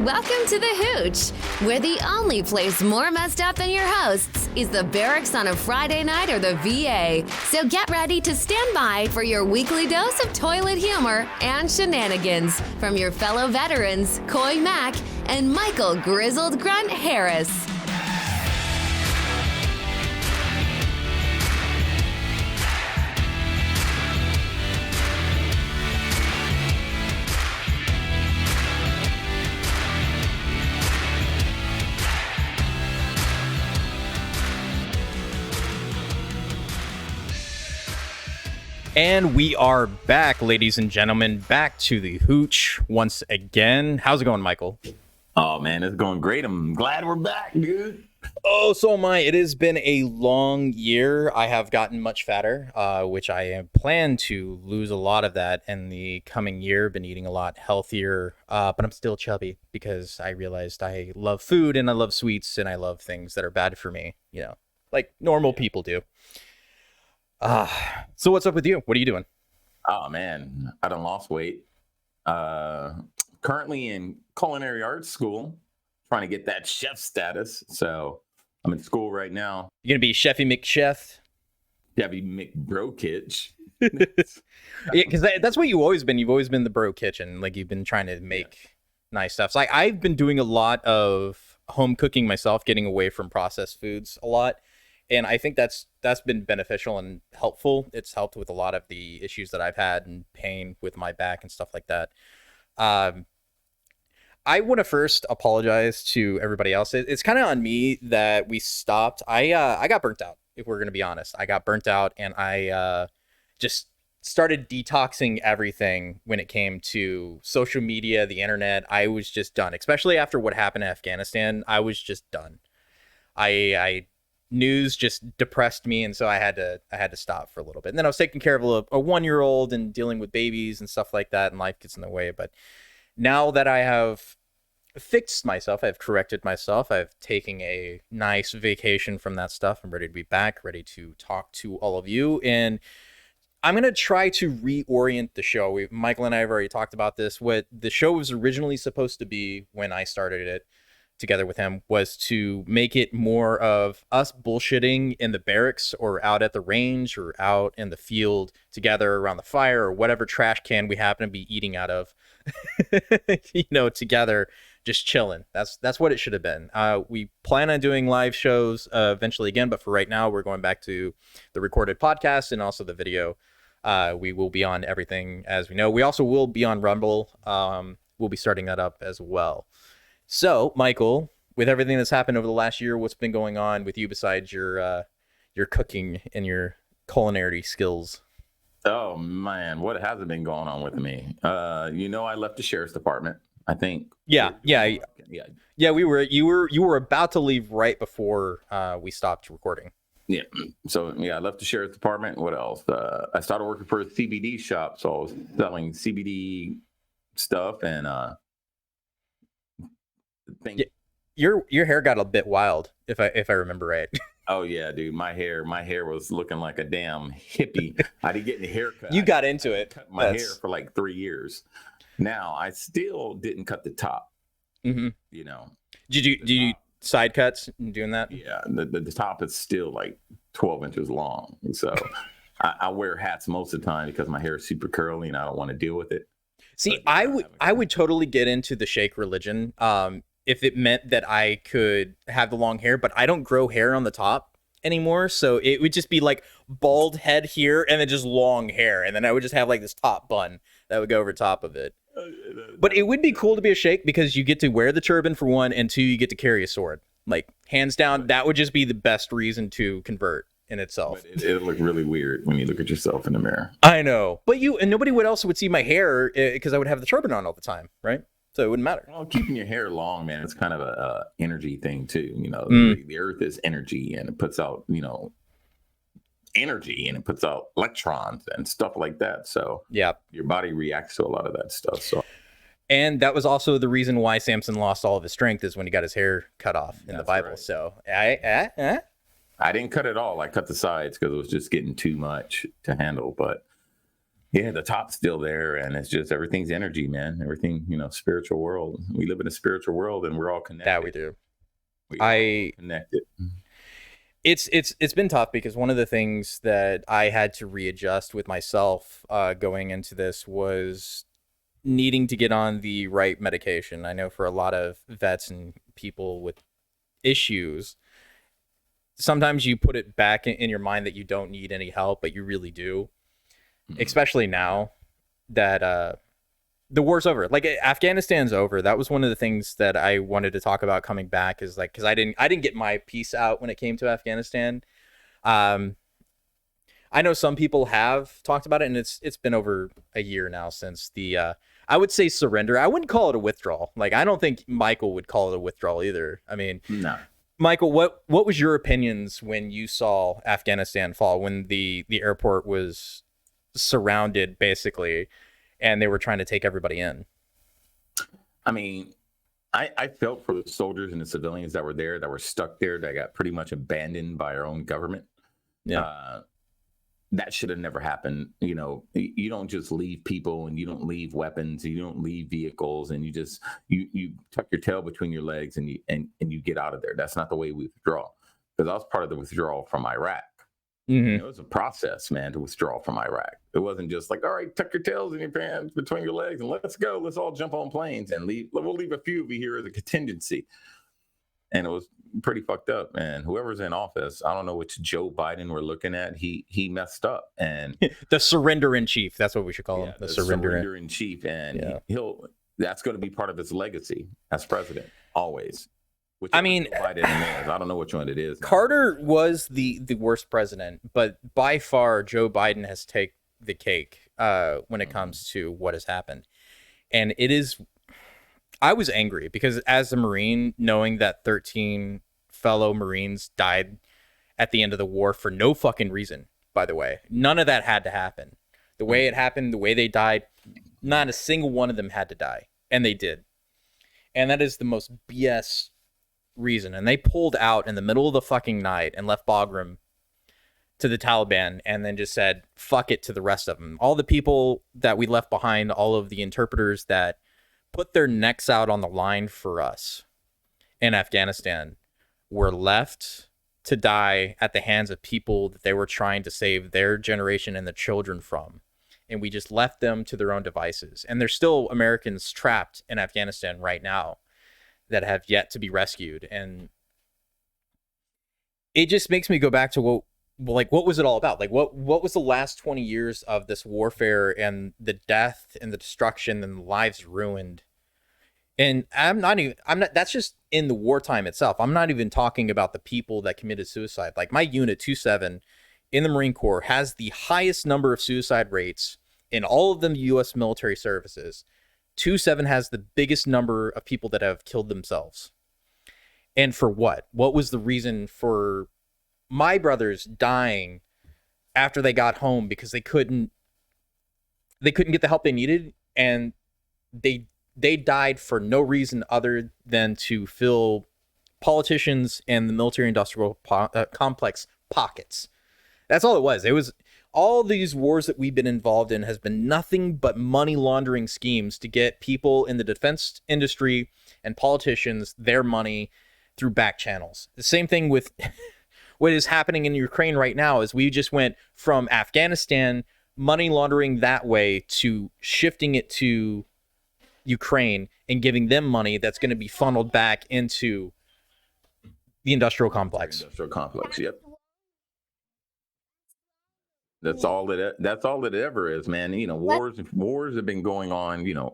Welcome to The Hooch, where the only place more messed up than your hosts is the barracks on a Friday night or the VA. So get ready to stand by for your weekly dose of toilet humor and shenanigans from your fellow veterans, Coy Mac and Michael Grizzled Grunt Harris. And we are back, ladies and gentlemen, back to the Hooch once again. How's it going, Michael? Oh, man, it's going great. I'm glad we're back, dude. Oh, so am I. It has been a long year. I have gotten much fatter, which I plan to lose a lot of that in the coming year. Been eating a lot healthier, but I'm still chubby because I realized I love food and I love sweets and I love things that are bad for me, you know, like normal people do. So what's up with you? What are you doing? Oh, man, I done lost weight. Currently in culinary arts school, trying to get that chef status. So I'm in school right now. You gonna be Chefy McChef? Yeah, be McBro Kitch. Yeah, because that's what you've always been. You've always been the bro kitchen. Like you've been trying to make nice stuff. So I've been doing a lot of home cooking myself, getting away from processed foods a lot. And I think that's been beneficial and helpful. It's helped with a lot of the issues that I've had and pain with my back and stuff like that. I want to first apologize to everybody else. It's kind of on me that we stopped. I got burnt out, if we're going to be honest. I got burnt out and I just started detoxing everything when it came to social media, the internet. I was just done, especially after what happened in Afghanistan. I was just done. News just depressed me, and so I had to stop for a little bit. And then I was taking care of a 1-year-old and dealing with babies and stuff like that, and life gets in the way. But now that I have fixed myself, I've corrected myself, I've taken a nice vacation from that stuff. I'm ready to be back, ready to talk to all of you, and I'm going to try to reorient the show. Michael and I have already talked about this. What the show was originally supposed to be when I started it together with him was to make it more of us bullshitting in the barracks or out at the range or out in the field together around the fire or whatever trash can we happen to be eating out of, together, just chilling. That's what it should have been. We plan on doing live shows eventually again, but for right now, we're going back to the recorded podcast and also the video. We will be on everything as we know. We also will be on Rumble. We'll be starting that up as well. So, Michael, with everything that's happened over the last year, what's been going on with you besides your cooking and your culinary skills? Oh, man, what hasn't been going on with me? I left the sheriff's department, I think. Yeah. You were about to leave right before we stopped recording. Yeah. So, I left the sheriff's department. What else? I started working for a CBD shop, so I was selling CBD stuff and your hair got a bit wild, if I remember right. Oh yeah, dude, my hair was looking like a damn hippie. I didn't get any haircut. You got into it. Cut my hair for like 3 years. Now I still didn't cut the top. Mm-hmm. Did you side cuts in doing that? Yeah, the top is still like 12 inches long. So I wear hats most of the time because my hair is super curly and I don't want to deal with it. See, I would totally get into the shake religion. If it meant that I could have the long hair, but I don't grow hair on the top anymore. So it would just be like bald head here and then just long hair. And then I would just have like this top bun that would go over top of it. But it would be cool to be a sheikh because you get to wear the turban for one, and two, you get to carry a sword. Like hands down, that would just be the best reason to convert in itself. But it'll look really weird when you look at yourself in the mirror. I know. But nobody else would see my hair because I would have the turban on all the time, right? So it wouldn't matter. Well, keeping your hair long, man, it's kind of a energy thing too. The earth is energy, and it puts out, energy, and it puts out electrons and stuff like that. So yeah, your body reacts to a lot of that stuff. So, and that was also the reason why Samson lost all of his strength is when he got his hair cut off in the Bible. Right. So I didn't cut it all. I cut the sides because it was just getting too much to handle. But Yeah, the top's still there, and it's just everything's energy, man. Everything, spiritual world. We live in a spiritual world, and we're all connected. That we do. We are all connected. It's been tough because one of the things that I had to readjust with myself going into this was needing to get on the right medication. I know for a lot of vets and people with issues, sometimes you put it back in your mind that you don't need any help, but you really do. Especially now that the war's over. Like Afghanistan's over. That was one of the things that I wanted to talk about coming back, is like, because I didn't get my piece out when it came to Afghanistan. I know some people have talked about it, and it's been over a year now since the I would say surrender. I wouldn't call it a withdrawal. Like, I don't think Michael would call it a withdrawal either. I mean, No. Michael, what was your opinions when you saw Afghanistan fall, when the airport was surrounded basically and they were trying to take everybody in? I mean, I felt for the soldiers and the civilians that were there, that were stuck there, that got pretty much abandoned by our own government. Yeah. That should have never happened. You don't just leave people, and you don't leave weapons, and you don't leave vehicles, and you just you tuck your tail between your legs and you get out of there. That's not the way we withdraw. Because I was part of the withdrawal from Iraq. Mm-hmm. It was a process, man, to withdraw from Iraq. It wasn't just like, all right, tuck your tails in your pants between your legs and let's go. Let's all jump on planes and leave. We'll leave a few of you here as a contingency. And it was pretty fucked up. And whoever's in office, I don't know which Joe Biden we're looking at. He messed up. And the surrender in chief. That's what we should call him. The surrender in chief. And that's going to be part of his legacy as president, always. I mean, I don't know which one it is. Carter was the worst president, but by far Joe Biden has taken the cake when it comes to what has happened. And it is, I was angry because as a Marine, knowing that 13 fellow Marines died at the end of the war for no fucking reason, by the way, none of that had to happen. The way it happened, the way they died, not a single one of them had to die. And they did. And that is the most BS reason. And they pulled out in the middle of the fucking night and left Bagram to the Taliban and then just said, fuck it to the rest of them. All the people that we left behind, all of the interpreters that put their necks out on the line for us in Afghanistan, were left to die at the hands of people that they were trying to save their generation and the children from. And we just left them to their own devices. And there's still Americans trapped in Afghanistan right now that have yet to be rescued. And it just makes me go back to what was it all about? Like, what was the last 20 years of this warfare and the death and the destruction and the lives ruined? And that's just in the wartime itself. I'm not even talking about the people that committed suicide. Like, my unit 27 in the Marine Corps has the highest number of suicide rates in all of the U.S. military services. 27 has the biggest number of people that have killed themselves. And for what? What was the reason for my brothers dying after they got home because they couldn't get the help they needed, and they died for no reason other than to fill politicians and the military industrial complex pockets. That's all it was. It was all these wars that we've been involved in has been nothing but money laundering schemes to get people in the defense industry and politicians their money through back channels. The same thing with what is happening in Ukraine right now is we just went from Afghanistan money laundering that way to shifting it to Ukraine and giving them money that's going to be funneled back into the industrial complex. Yep. That's all it ever is, man. Wars have been going on,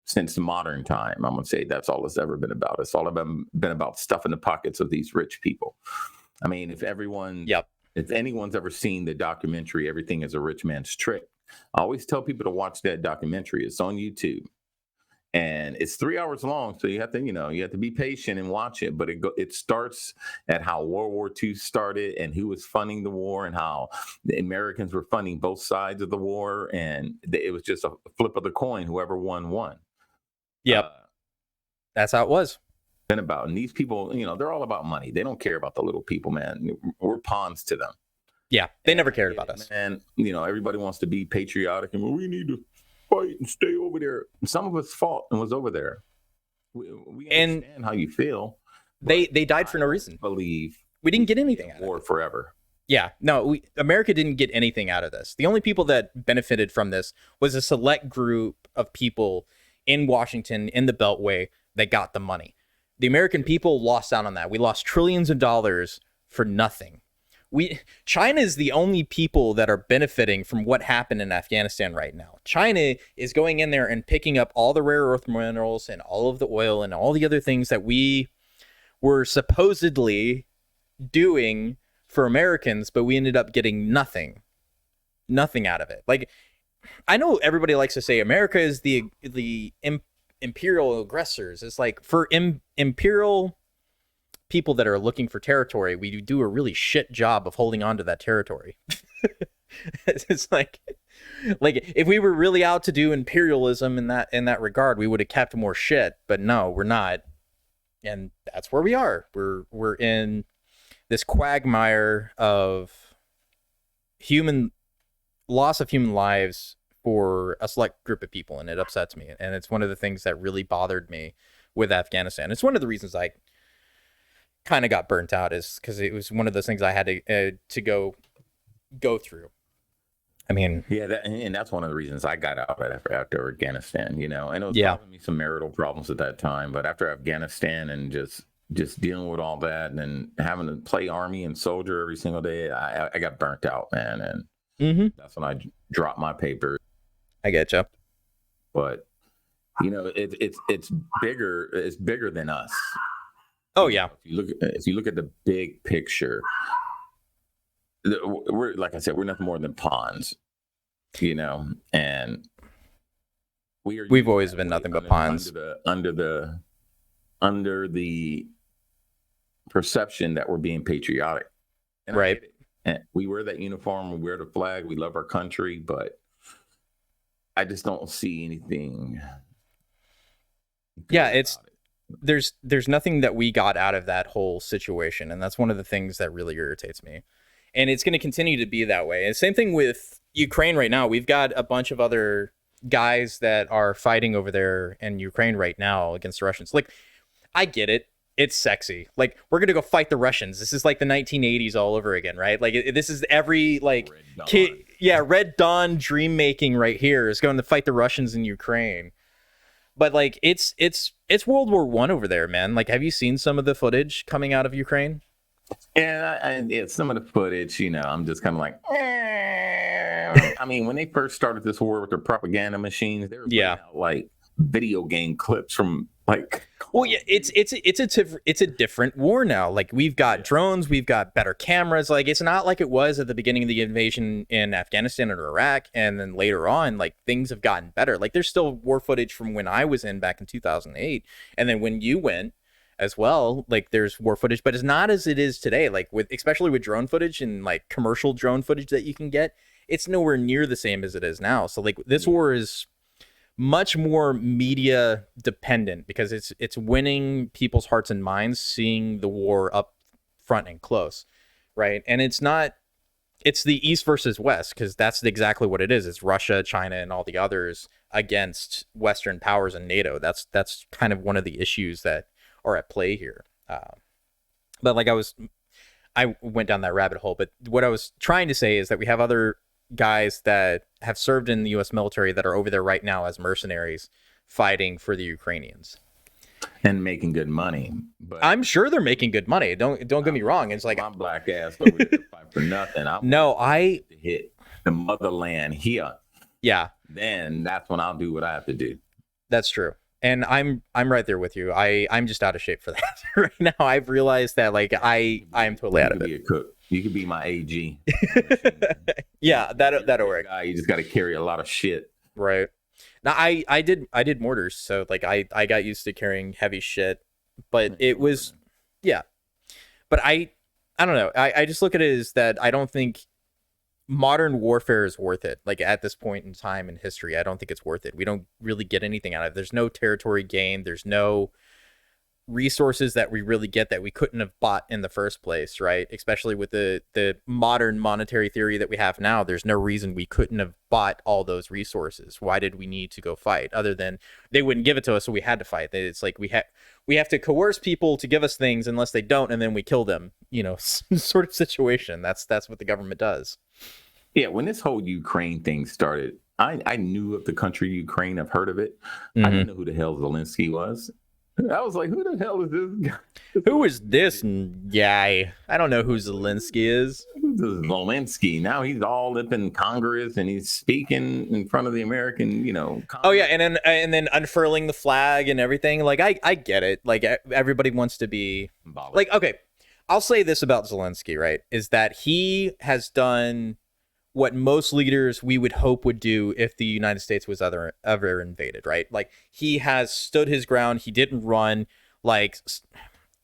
since modern time. I'm gonna say that's all it's ever been about. It's all been about stuffing the pockets of these rich people. I mean, if anyone's ever seen the documentary "Everything Is a Rich Man's Trick," I always tell people to watch that documentary. It's on YouTube. And it's 3 hours long, so you have to be patient and watch it. But it starts at how World War II started and who was funding the war and how the Americans were funding both sides of the war, and it was just a flip of the coin. Whoever won. Yep, that's how it was. Been about, and these people, they're all about money. They don't care about the little people, man. We're pawns to them. Yeah, they never cared about us. And everybody wants to be patriotic and we need to fight and stay over there. Some of us fought and was over there. We understand how you feel. They died for no reason. Believe we didn't get anything out of it. War forever. Yeah, no, America didn't get anything out of this. The only people that benefited from this was a select group of people in Washington, in the Beltway, that got the money. The American people lost out on that. We lost trillions of dollars for nothing. China is the only people that are benefiting from what happened in Afghanistan right now. China is going in there and picking up all the rare earth minerals and all of the oil and all the other things that we were supposedly doing for Americans, but we ended up getting nothing out of it. Like, I know everybody likes to say America is the imperial aggressors. It's like, for imperial people that are looking for territory, we do a really shit job of holding on to that territory. It's like if we were really out to do imperialism in that regard, we would have kept more shit, but no, we're not. And that's where we are. We're in this quagmire of loss of human lives for a select group of people, and it upsets me. And it's one of the things that really bothered me with Afghanistan. It's one of the reasons I kind of got burnt out, is because it was one of those things I had to go through. I mean, yeah, and that's one of the reasons I got out after Afghanistan. And it was causing me some marital problems at that time, but after Afghanistan and just dealing with all that and having to play army and soldier every single day, I got burnt out, man. And that's when I dropped my papers. I get you. But it's bigger. It's bigger than us. Oh yeah. If you look at the big picture, we're, like I said, we're nothing more than pawns. And we've always been nothing but pawns. Under the perception that we're being patriotic. And right. And we wear that uniform, we wear the flag, we love our country, but I just don't see anything. Yeah, there's nothing that we got out of that whole situation, and that's one of the things that really irritates me. And it's going to continue to be that way. And same thing with Ukraine right now. We've got a bunch of other guys that are fighting over there in Ukraine right now against the Russians. Like, I get it. It's sexy. Like, we're going to go fight the Russians. This is like the 1980s all over again, right? Like, this is every, like, kid, Red Dawn dream making right here is going to fight the Russians in Ukraine. But, like, it's World War I over there, man. Like, have you seen some of the footage coming out of Ukraine? Yeah, some of the footage, I'm just kind of like, I mean, when they first started this war with their propaganda machines, they were putting out, like, video game clips from, like, well, yeah, it's a different war now. Like, we've got drones, we've got better cameras. Like, it's not like it was at the beginning of the invasion in Afghanistan or Iraq, and then later on, like, things have gotten better. Like, there's still war footage from when I was in back in 2008, and then when you went as well, like, there's war footage, but it's not as it is today. Like, especially with drone footage and, like, commercial drone footage that you can get, it's nowhere near the same as it is now. So, like, this war is much more media dependent because it's winning people's hearts and minds, seeing the war up front and close, right? And it's the East versus West, because that's exactly what it is. It's Russia, China, and all the others against Western powers and NATO. That's kind of one of the issues that are at play here. But like I went down that rabbit hole, but what I was trying to say is that we have other guys that have served in the U.S. military that are over there right now as mercenaries fighting for the Ukrainians and making good money. But I'm sure they're making good money. Don't get me wrong. It's like, my black ass over there to fight for nothing. I hit the motherland here. Yeah. Then that's when I'll do what I have to do. That's true. And I'm right there with you. I'm just out of shape for that right now. I've realized that, like, I'm totally out of it. You could be a cook. You could be my AG. Yeah, that'll work. You just got to carry a lot of shit. Right. Now I did mortars, so like I got used to carrying heavy shit, but it was, yeah. But I don't know. I just look at it as that I don't think modern warfare is worth it. Like, at this point in time in history, I don't think it's worth it. We don't really get anything out of it. There's no territory gain. There's no resources that we really get that we couldn't have bought in the first place, right? Especially with the modern monetary theory that we have now, there's no reason we couldn't have bought all those resources. Why did we need to go fight? Other than they wouldn't give it to us, so we had to fight. It's like we have to coerce people to give us things unless they don't, and then we kill them. Sort of situation. That's what the government does. Yeah, when this whole Ukraine thing started, I knew of the country Ukraine. I've heard of it. Mm-hmm. I didn't know who the hell Zelensky was. I was like, who the hell is this guy? Who is this guy? I don't know who Zelensky is. Who's Zelensky? Now he's all up in Congress and he's speaking in front of the American, Congress. Oh yeah, and then unfurling the flag and everything. Like I get it. Like everybody wants to be like, okay, I'll say this about Zelensky, right? Is that he has done what most leaders we would hope would do if the United States was ever invaded, right? Like he has stood his ground. He didn't run. Like,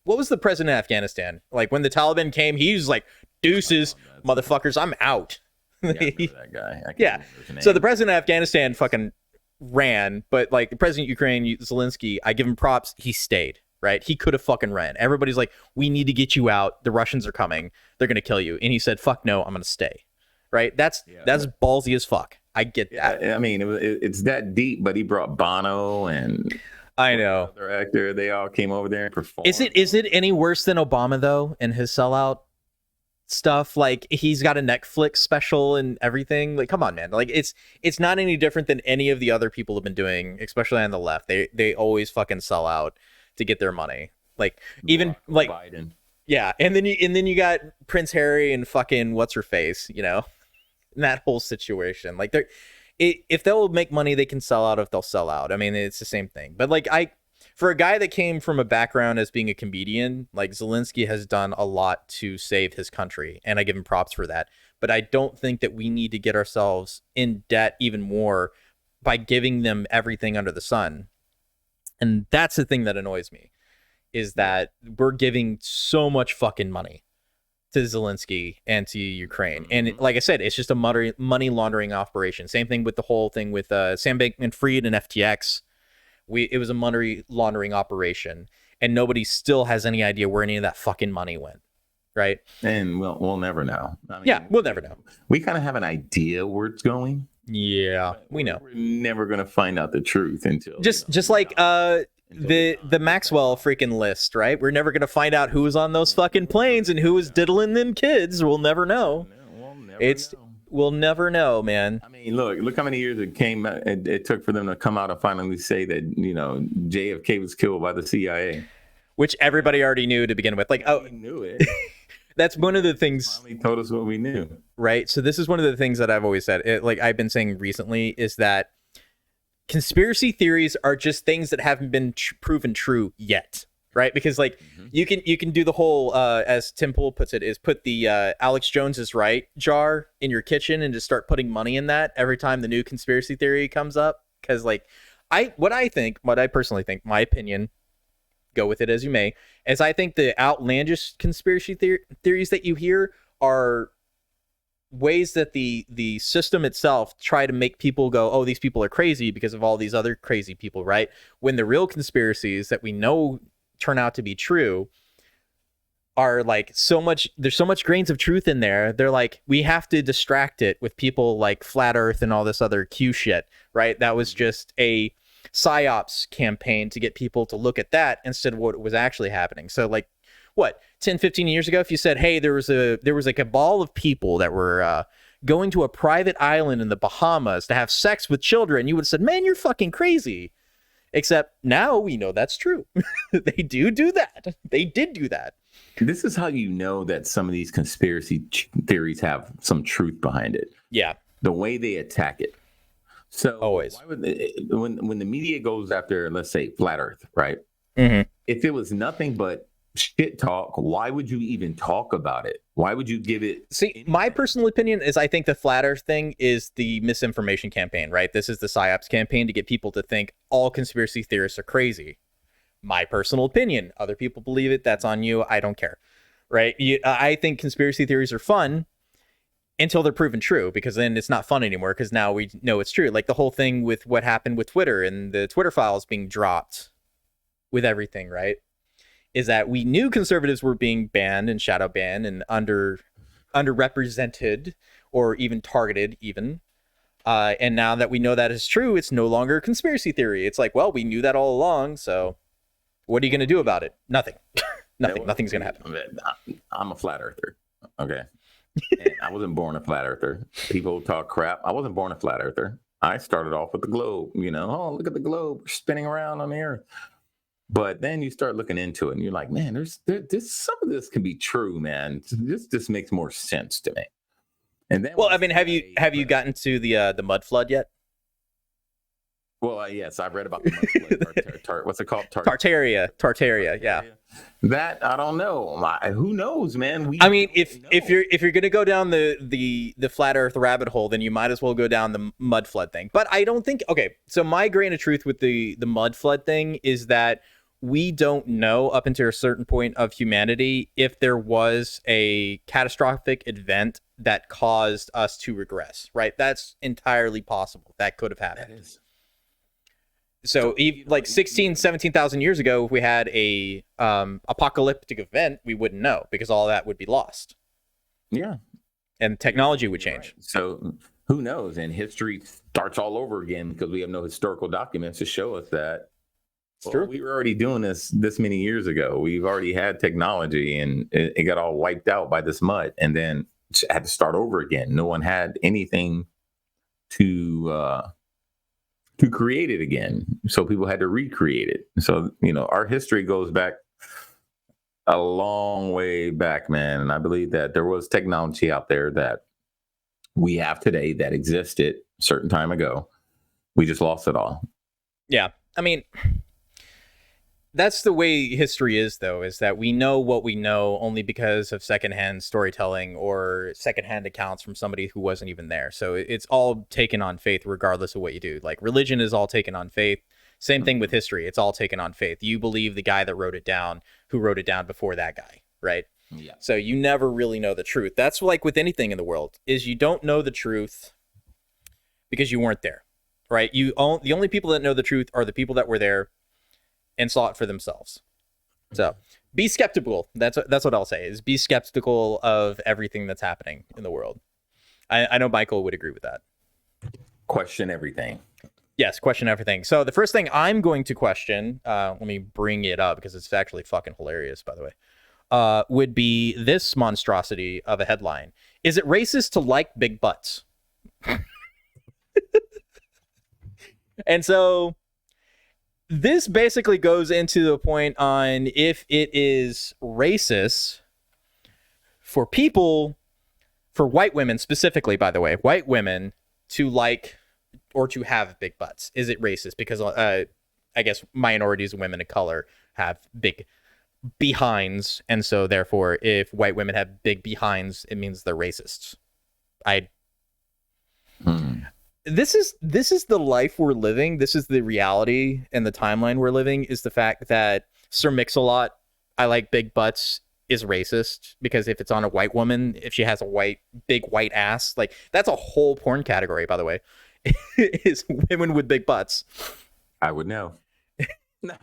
what was the president of Afghanistan? Like when the Taliban came, he was like, deuces, motherfuckers, I'm out. Yeah, I remember that guy. Yeah. So the president of Afghanistan fucking ran, but like the president of Ukraine, Zelensky, I give him props. He stayed, right? He could have fucking ran. Everybody's like, we need to get you out. The Russians are coming. They're going to kill you. And he said, fuck no, I'm going to stay. Right? That's ballsy as fuck. I get that. I mean, it's that deep, but he brought Bono and I know other actor. They all came over there and performed. Is it any worse than Obama though? And his sellout stuff? Like he's got a Netflix special and everything. Like, come on, man. Like it's not any different than any of the other people have been doing, especially on the left. They always fucking sell out to get their money. Like even like Biden. Yeah, and then you got Prince Harry and fucking what's her face, in that whole situation. Like if they'll make money, they can sell out. If they'll sell out, I mean, it's the same thing. But like for a guy that came from a background as being a comedian, like Zelensky has done a lot to save his country, and I give him props for that. But I don't think that we need to get ourselves in debt even more by giving them everything under the sun. And that's the thing that annoys me, is that we're giving so much fucking money to Zelensky and to Ukraine. And like I said, it's just a money laundering operation. Same thing with the whole thing with Sam Bankman-Fried and FTX. It was a money laundering operation, and nobody still has any idea where any of that fucking money went, right? And we'll never know. I mean, yeah, we'll never know. We kind of have an idea where it's going. Yeah, we know. We're never going to find out the truth until... Just like... the Maxwell freaking list, right? We're never gonna find out who was on those fucking planes and who was diddling them kids. We'll never know. We'll never know, man. I mean, look how many years it took for them to come out and finally say that JFK was killed by the CIA, which everybody already knew to begin with. Like, we knew it. That's one of the things. Finally told us what we knew, right? So this is one of the things that I've always said. Like I've been saying recently, is that conspiracy theories are just things that haven't been proven true yet, right? Because like you can do the whole as Tim Pool puts it, is put the Alex Jones is right jar in your kitchen and just start putting money in that every time the new conspiracy theory comes up. Because like what I personally think, my opinion, go with it as you may, is I think the outlandish conspiracy theories that you hear are ways that the system itself try to make people go, oh, these people are crazy because of all these other crazy people, right? When the real conspiracies that we know turn out to be true are like there's so much grains of truth in there. They're like, we have to distract it with people like Flat Earth and all this other Q shit, right? That was just a psyops campaign to get people to look at that instead of what was actually happening. So like, what, 10, 15 years ago, if you said, hey, there was a cabal of people that were going to a private island in the Bahamas to have sex with children, you would have said, man, you're fucking crazy. Except now we know that's true. They do that. They did do that. This is how you know that some of these conspiracy theories have some truth behind it. Yeah. The way they attack it. So always, why would when the media goes after, let's say, Flat Earth, right? Mm-hmm. If it was nothing but shit talk, why would you even talk about it? Why would you give it? See, my personal opinion is I think the Flat Earth thing is the misinformation campaign, right? This is the psyops campaign to get people to think all conspiracy theorists are crazy. My personal opinion. Other people believe it. That's on you. I don't care, right? I think conspiracy theories are fun until they're proven true, because then it's not fun anymore, because now we know it's true. Like the whole thing with what happened with Twitter and the Twitter files being dropped with everything, right? is that we knew conservatives were being banned and shadow banned and underrepresented or even targeted even. And now that we know that is true, it's no longer a conspiracy theory. It's like, well, we knew that all along. So what are you going to do about it? Nothing. Nothing's going to happen. I'm a flat earther. Okay. And I wasn't born a flat earther. People talk crap. I wasn't born a flat earther. I started off with the globe, oh, look at the globe. We're spinning around on the earth. But then you start looking into it and you're like, man, there's some of this can be true, man. This makes more sense to me. And then, well, I mean, have you gotten to the mud flood yet? Well, yes, I've read about the mud flood. What's it called? Tartaria. Yeah. That I don't know. Who knows, man? I mean, if you're gonna go down the flat Earth rabbit hole, then you might as well go down the mud flood thing. But I don't think. Okay, so my grain of truth with the mud flood thing is that we don't know up until a certain point of humanity if there was a catastrophic event that caused us to regress. Right? That's entirely possible. That could have happened. That is. So like 17,000 years ago, if we had a apocalyptic event, we wouldn't know because all that would be lost. Yeah. And technology would change. Right. So who knows? And history starts all over again because we have no historical documents to show us that. It's true. We were already doing this many years ago. We've already had technology and it got all wiped out by this mud and then had to start over again. No one had anything to create it again. So people had to recreate it. So, our history goes back a long way back, man. And I believe that there was technology out there that we have today that existed a certain time ago. We just lost it all. Yeah. I mean, that's the way history is, though, is that we know what we know only because of secondhand storytelling or secondhand accounts from somebody who wasn't even there. So it's all taken on faith, regardless of what you do. Like religion is all taken on faith. Same thing with history. It's all taken on faith. You believe the guy that wrote it down, who wrote it down before that guy, right? Yeah. So you never really know the truth. That's like with anything in the world, is you don't know the truth because you weren't there, right? The only people that know the truth are the people that were there and saw it for themselves. So be skeptical. That's what I'll say, is be skeptical of everything that's happening in the world. I know Michael would agree with that. Question everything. Yes, question everything. So the first thing I'm going to question, let me bring it up because it's actually fucking hilarious, by the way, would be this monstrosity of a headline. Is it racist to like big butts? And so this basically goes into the point on if it is racist for white women specifically, by the way, white women to like or to have big butts. Is it racist? Because I guess minorities and women of color have big behinds. And so therefore, if white women have big behinds, it means they're racists. This is the life we're living. This is the reality and the timeline we're living, is the fact that Sir Mix-a-Lot, I like big butts, is racist because if it's on a white woman, if she has a big white ass, like that's a whole porn category, by the way, is women with big butts. I would know.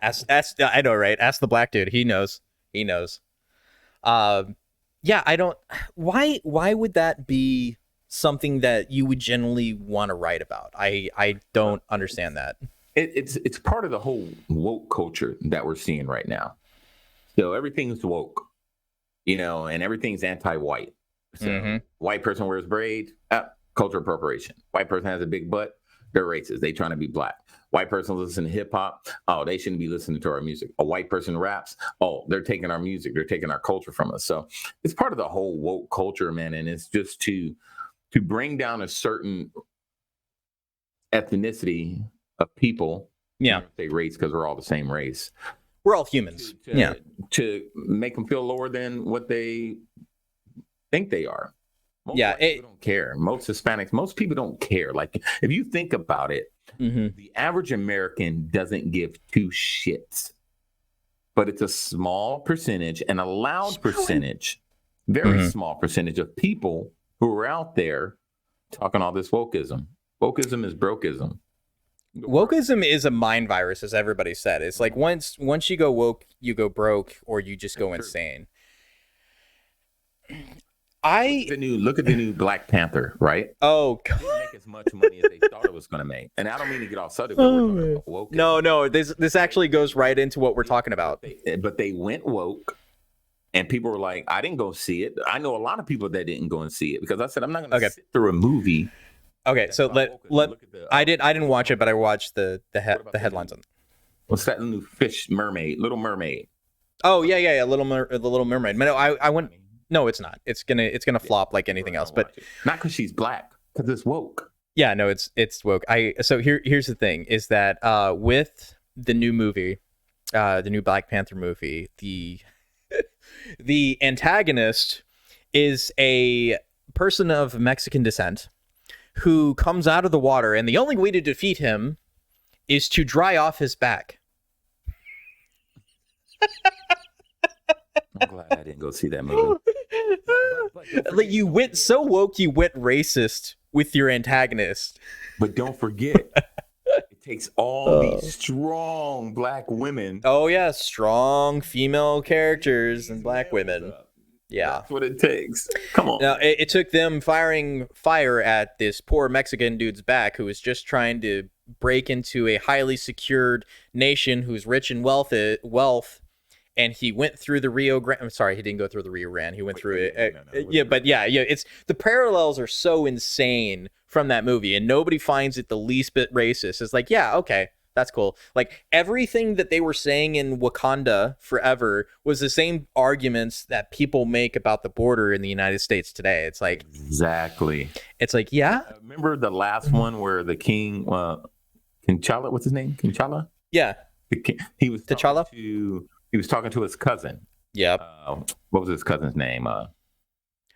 I know, right? Ask the black dude. He knows. Yeah, I don't. Why would that be something that you would generally want to write about? I don't understand that. It's part of the whole woke culture that we're seeing right now. So everything's woke, and everything's anti-white. So white person wears braids, cultural appropriation. White person has a big butt, they're racist. They trying to be black. White person listens to hip hop, oh, they shouldn't be listening to our music. A white person raps, oh, they're taking our music, they're taking our culture from us. So it's part of the whole woke culture, man, and it's just to bring down a certain ethnicity of people. Yeah. Say race because we're all the same race. We're all humans. To make them feel lower than what they think they are. Most people don't care. Most Hispanics, most people don't care. Like, if you think about it, the average American doesn't give two shits. But it's a small percentage, and a loud percentage, very small percentage of people who are out there talking all this wokeism. Wokeism is brokeism. The world. Wokeism is a mind virus, as everybody said. It's like once you go woke, you go broke, or you just go insane. Look at the new Black Panther, right? Oh, It didn't make as much money as they thought it was going to make. And I don't mean to get off subject, but we're talking about woke. no. This actually goes right into what we're talking about. But they went woke, and people were like, I didn't go see it. I know a lot of people that didn't go and see it because I said, I'm not going to sit through a movie. Okay, so I didn't watch it, but I watched the headlines on it. What's that new Little Mermaid? Oh yeah, the Little Mermaid. No, I went. No, it's not. It's gonna flop like anything else. But not because she's black, because it's woke. Yeah, no, it's woke. So here's the thing: is that with the new movie, the new Black Panther movie, the antagonist is a person of Mexican descent who comes out of the water, and the only way to defeat him is to dry off his back. I'm glad I didn't go see that movie. Like, you went so woke, you went racist with your antagonist. But don't forget, it takes all these strong black women. Oh yeah, strong female characters and black women. Yeah, that's what it takes. Come on. Now it took them firing fire at this poor Mexican dude's back, who was just trying to break into a highly secured nation who's rich in wealth. And he went through the Rio Grande. I'm sorry, he didn't go through the Rio Grande. He went through it. Yeah. It's the parallels are so insane from that movie, and nobody finds it the least bit racist. It's like, yeah, okay, that's cool. Like, everything that they were saying in Wakanda forever was the same arguments that people make about the border in the United States today. It's like, exactly. It's like, yeah. Remember the last one where the king, T'Challa, what's his name? T'Challa? Yeah. The king, he was T'Challa. He was talking to his cousin. Yeah. What was his cousin's name?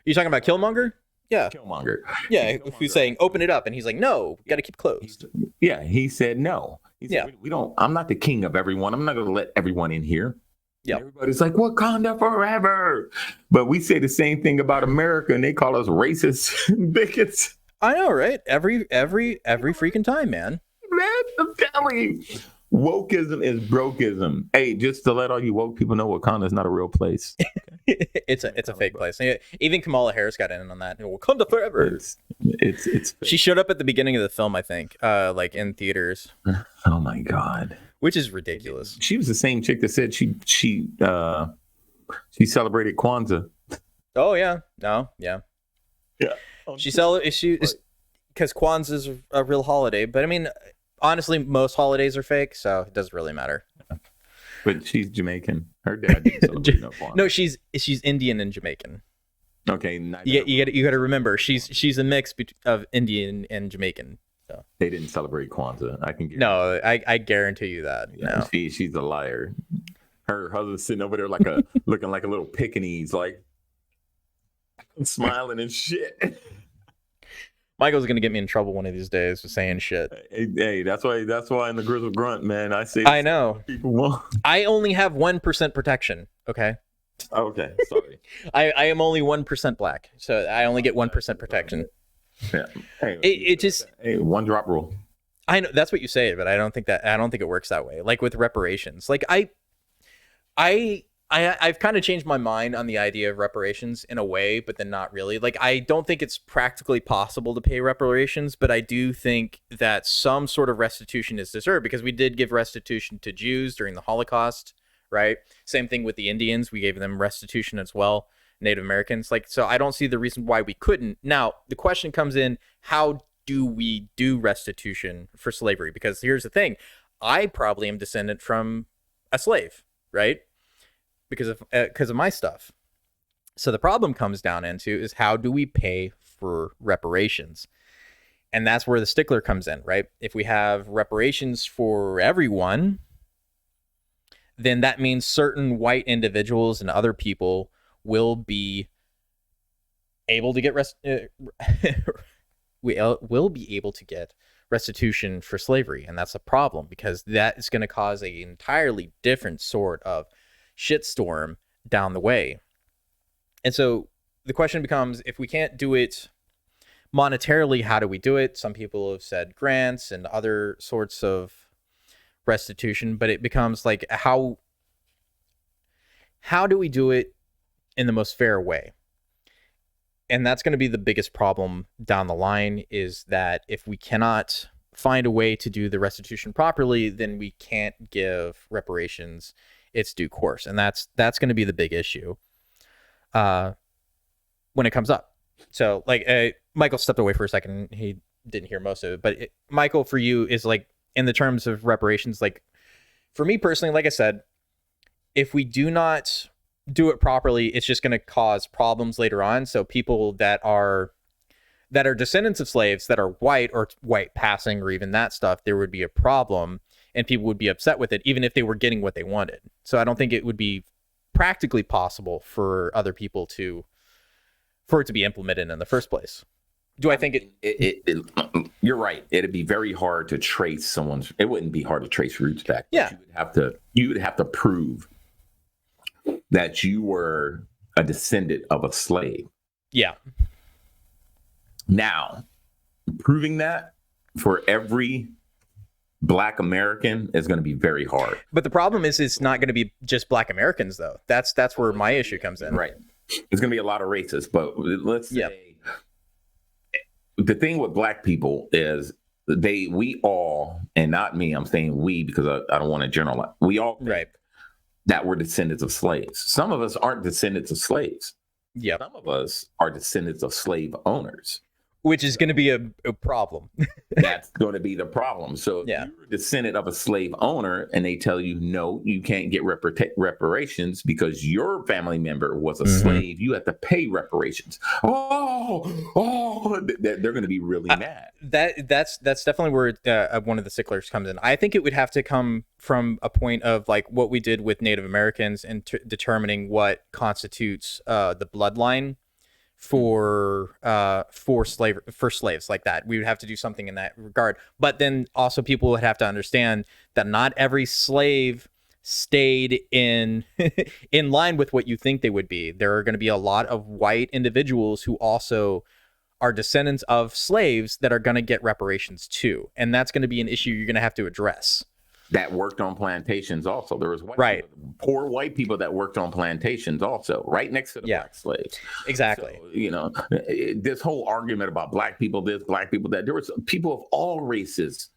You talking about Killmonger? Yeah. Killmonger. Yeah. Who's saying, open it up. And he's like, no, got to keep closed. He said no. He said, we don't, I'm not the king of everyone. I'm not going to let everyone in here. Yeah. Everybody's like, Wakanda forever. But we say the same thing about America, and they call us racist bigots. I know, right? Every freaking time, man. Man, I'm telling you. Wokeism is brokeism. Hey, just to let all you woke people know, Wakanda is not a real place. Okay? it's a fake place. Even Kamala Harris got in on that. Wakanda forever. It's she showed up at the beginning of the film, I think, like in theaters. Oh my god, which is ridiculous. She was the same chick that said she celebrated Kwanzaa. Oh yeah, no, yeah. She because Kwanzaa is a real holiday, but I mean, honestly, most holidays are fake, so it doesn't really matter. But she's Jamaican. Her dad didn't celebrate no Kwanzaa. No, she's Indian and Jamaican. Okay, you got to remember she's a mix of Indian and Jamaican. So they didn't celebrate Kwanzaa. I can no, I guarantee you that. Yeah, no. She's a liar. Her husband's sitting over there like looking like a little Pekingese, like smiling and shit. Michael's gonna get me in trouble one of these days for saying shit. Hey, that's why in the Grizzle Grunt, man, I say I know. People want. I only have 1% protection. Okay. Okay, sorry. I am only 1% black, so I only get 1% protection. Yeah. Hey, it just one drop rule. I know that's what you say, but I don't think it works that way. Like with reparations, like I've kind of changed my mind on the idea of reparations in a way, but then not really. Like, I don't think it's practically possible to pay reparations, but I do think that some sort of restitution is deserved because we did give restitution to Jews during the Holocaust, right? Same thing with the Indians. We gave them restitution as well, Native Americans. Like, so I don't see the reason why we couldn't. Now, the question comes in, how do we do restitution for slavery? Because here's the thing. I probably am descendant from a slave, right? Because of my stuff. So the problem comes down into is how do we pay for reparations? And that's where the stickler comes in, right? If we have reparations for everyone, then that means certain white individuals and other people will be able to get will be able to get restitution for slavery. And that's a problem because that is going to cause an entirely different sort of shitstorm down the way. And so the question becomes, if we can't do it monetarily, how do we do it? Some people have said grants and other sorts of restitution, but it becomes like how do we do it in the most fair way? And that's going to be the biggest problem down the line, is that if we cannot find a way to do the restitution properly, then we can't give reparations its due course. And that's going to be the big issue when it comes up. So like Michael stepped away for a second. He didn't hear most of it. But Michael, for you, is like, in the terms of reparations, like for me personally, like I said, if we do not do it properly, it's just going to cause problems later on. So people that are descendants of slaves that are white or white passing or even that stuff, there would be a problem and people would be upset with it, even if they were getting what they wanted. So I don't think it would be practically possible for other people for it to be implemented in the first place. Do I think you're right. It'd be very hard to trace someone's. It wouldn't be hard to trace roots back. Yeah. You would have to prove that you were a descendant of a slave. Yeah. Now, proving that for every Black American is going to be very hard. But the problem is, it's not going to be just Black Americans, though. That's where my issue comes in. Right. There's going to be a lot of racists, but let's say the thing with Black people is we all, and not me, I'm saying we because I don't want to generalize. We all think that we're descendants of slaves. Some of us aren't descendants of slaves. Yeah. Some of us are descendants of slave owners. Which is going to be a problem. That's going to be the problem. So if you're a descendant of a slave owner and they tell you, no, you can't get reparations because your family member was a slave, you have to pay reparations. They're going to be really mad. That's definitely where one of the sticklers comes in. I think it would have to come from a point of like what we did with Native Americans and determining what constitutes the bloodline for slaves like that. We would have to do something in that regard. But then also people would have to understand that not every slave stayed in in line with what you think they would be. There are going to be a lot of white individuals who also are descendants of slaves that are going to get reparations too. And that's going to be an issue you're going to have to address. That worked on plantations also. There was poor white people that worked on plantations also, right next to the Black slaves. Exactly. So, this whole argument about Black people this, Black people that, there was people of all races.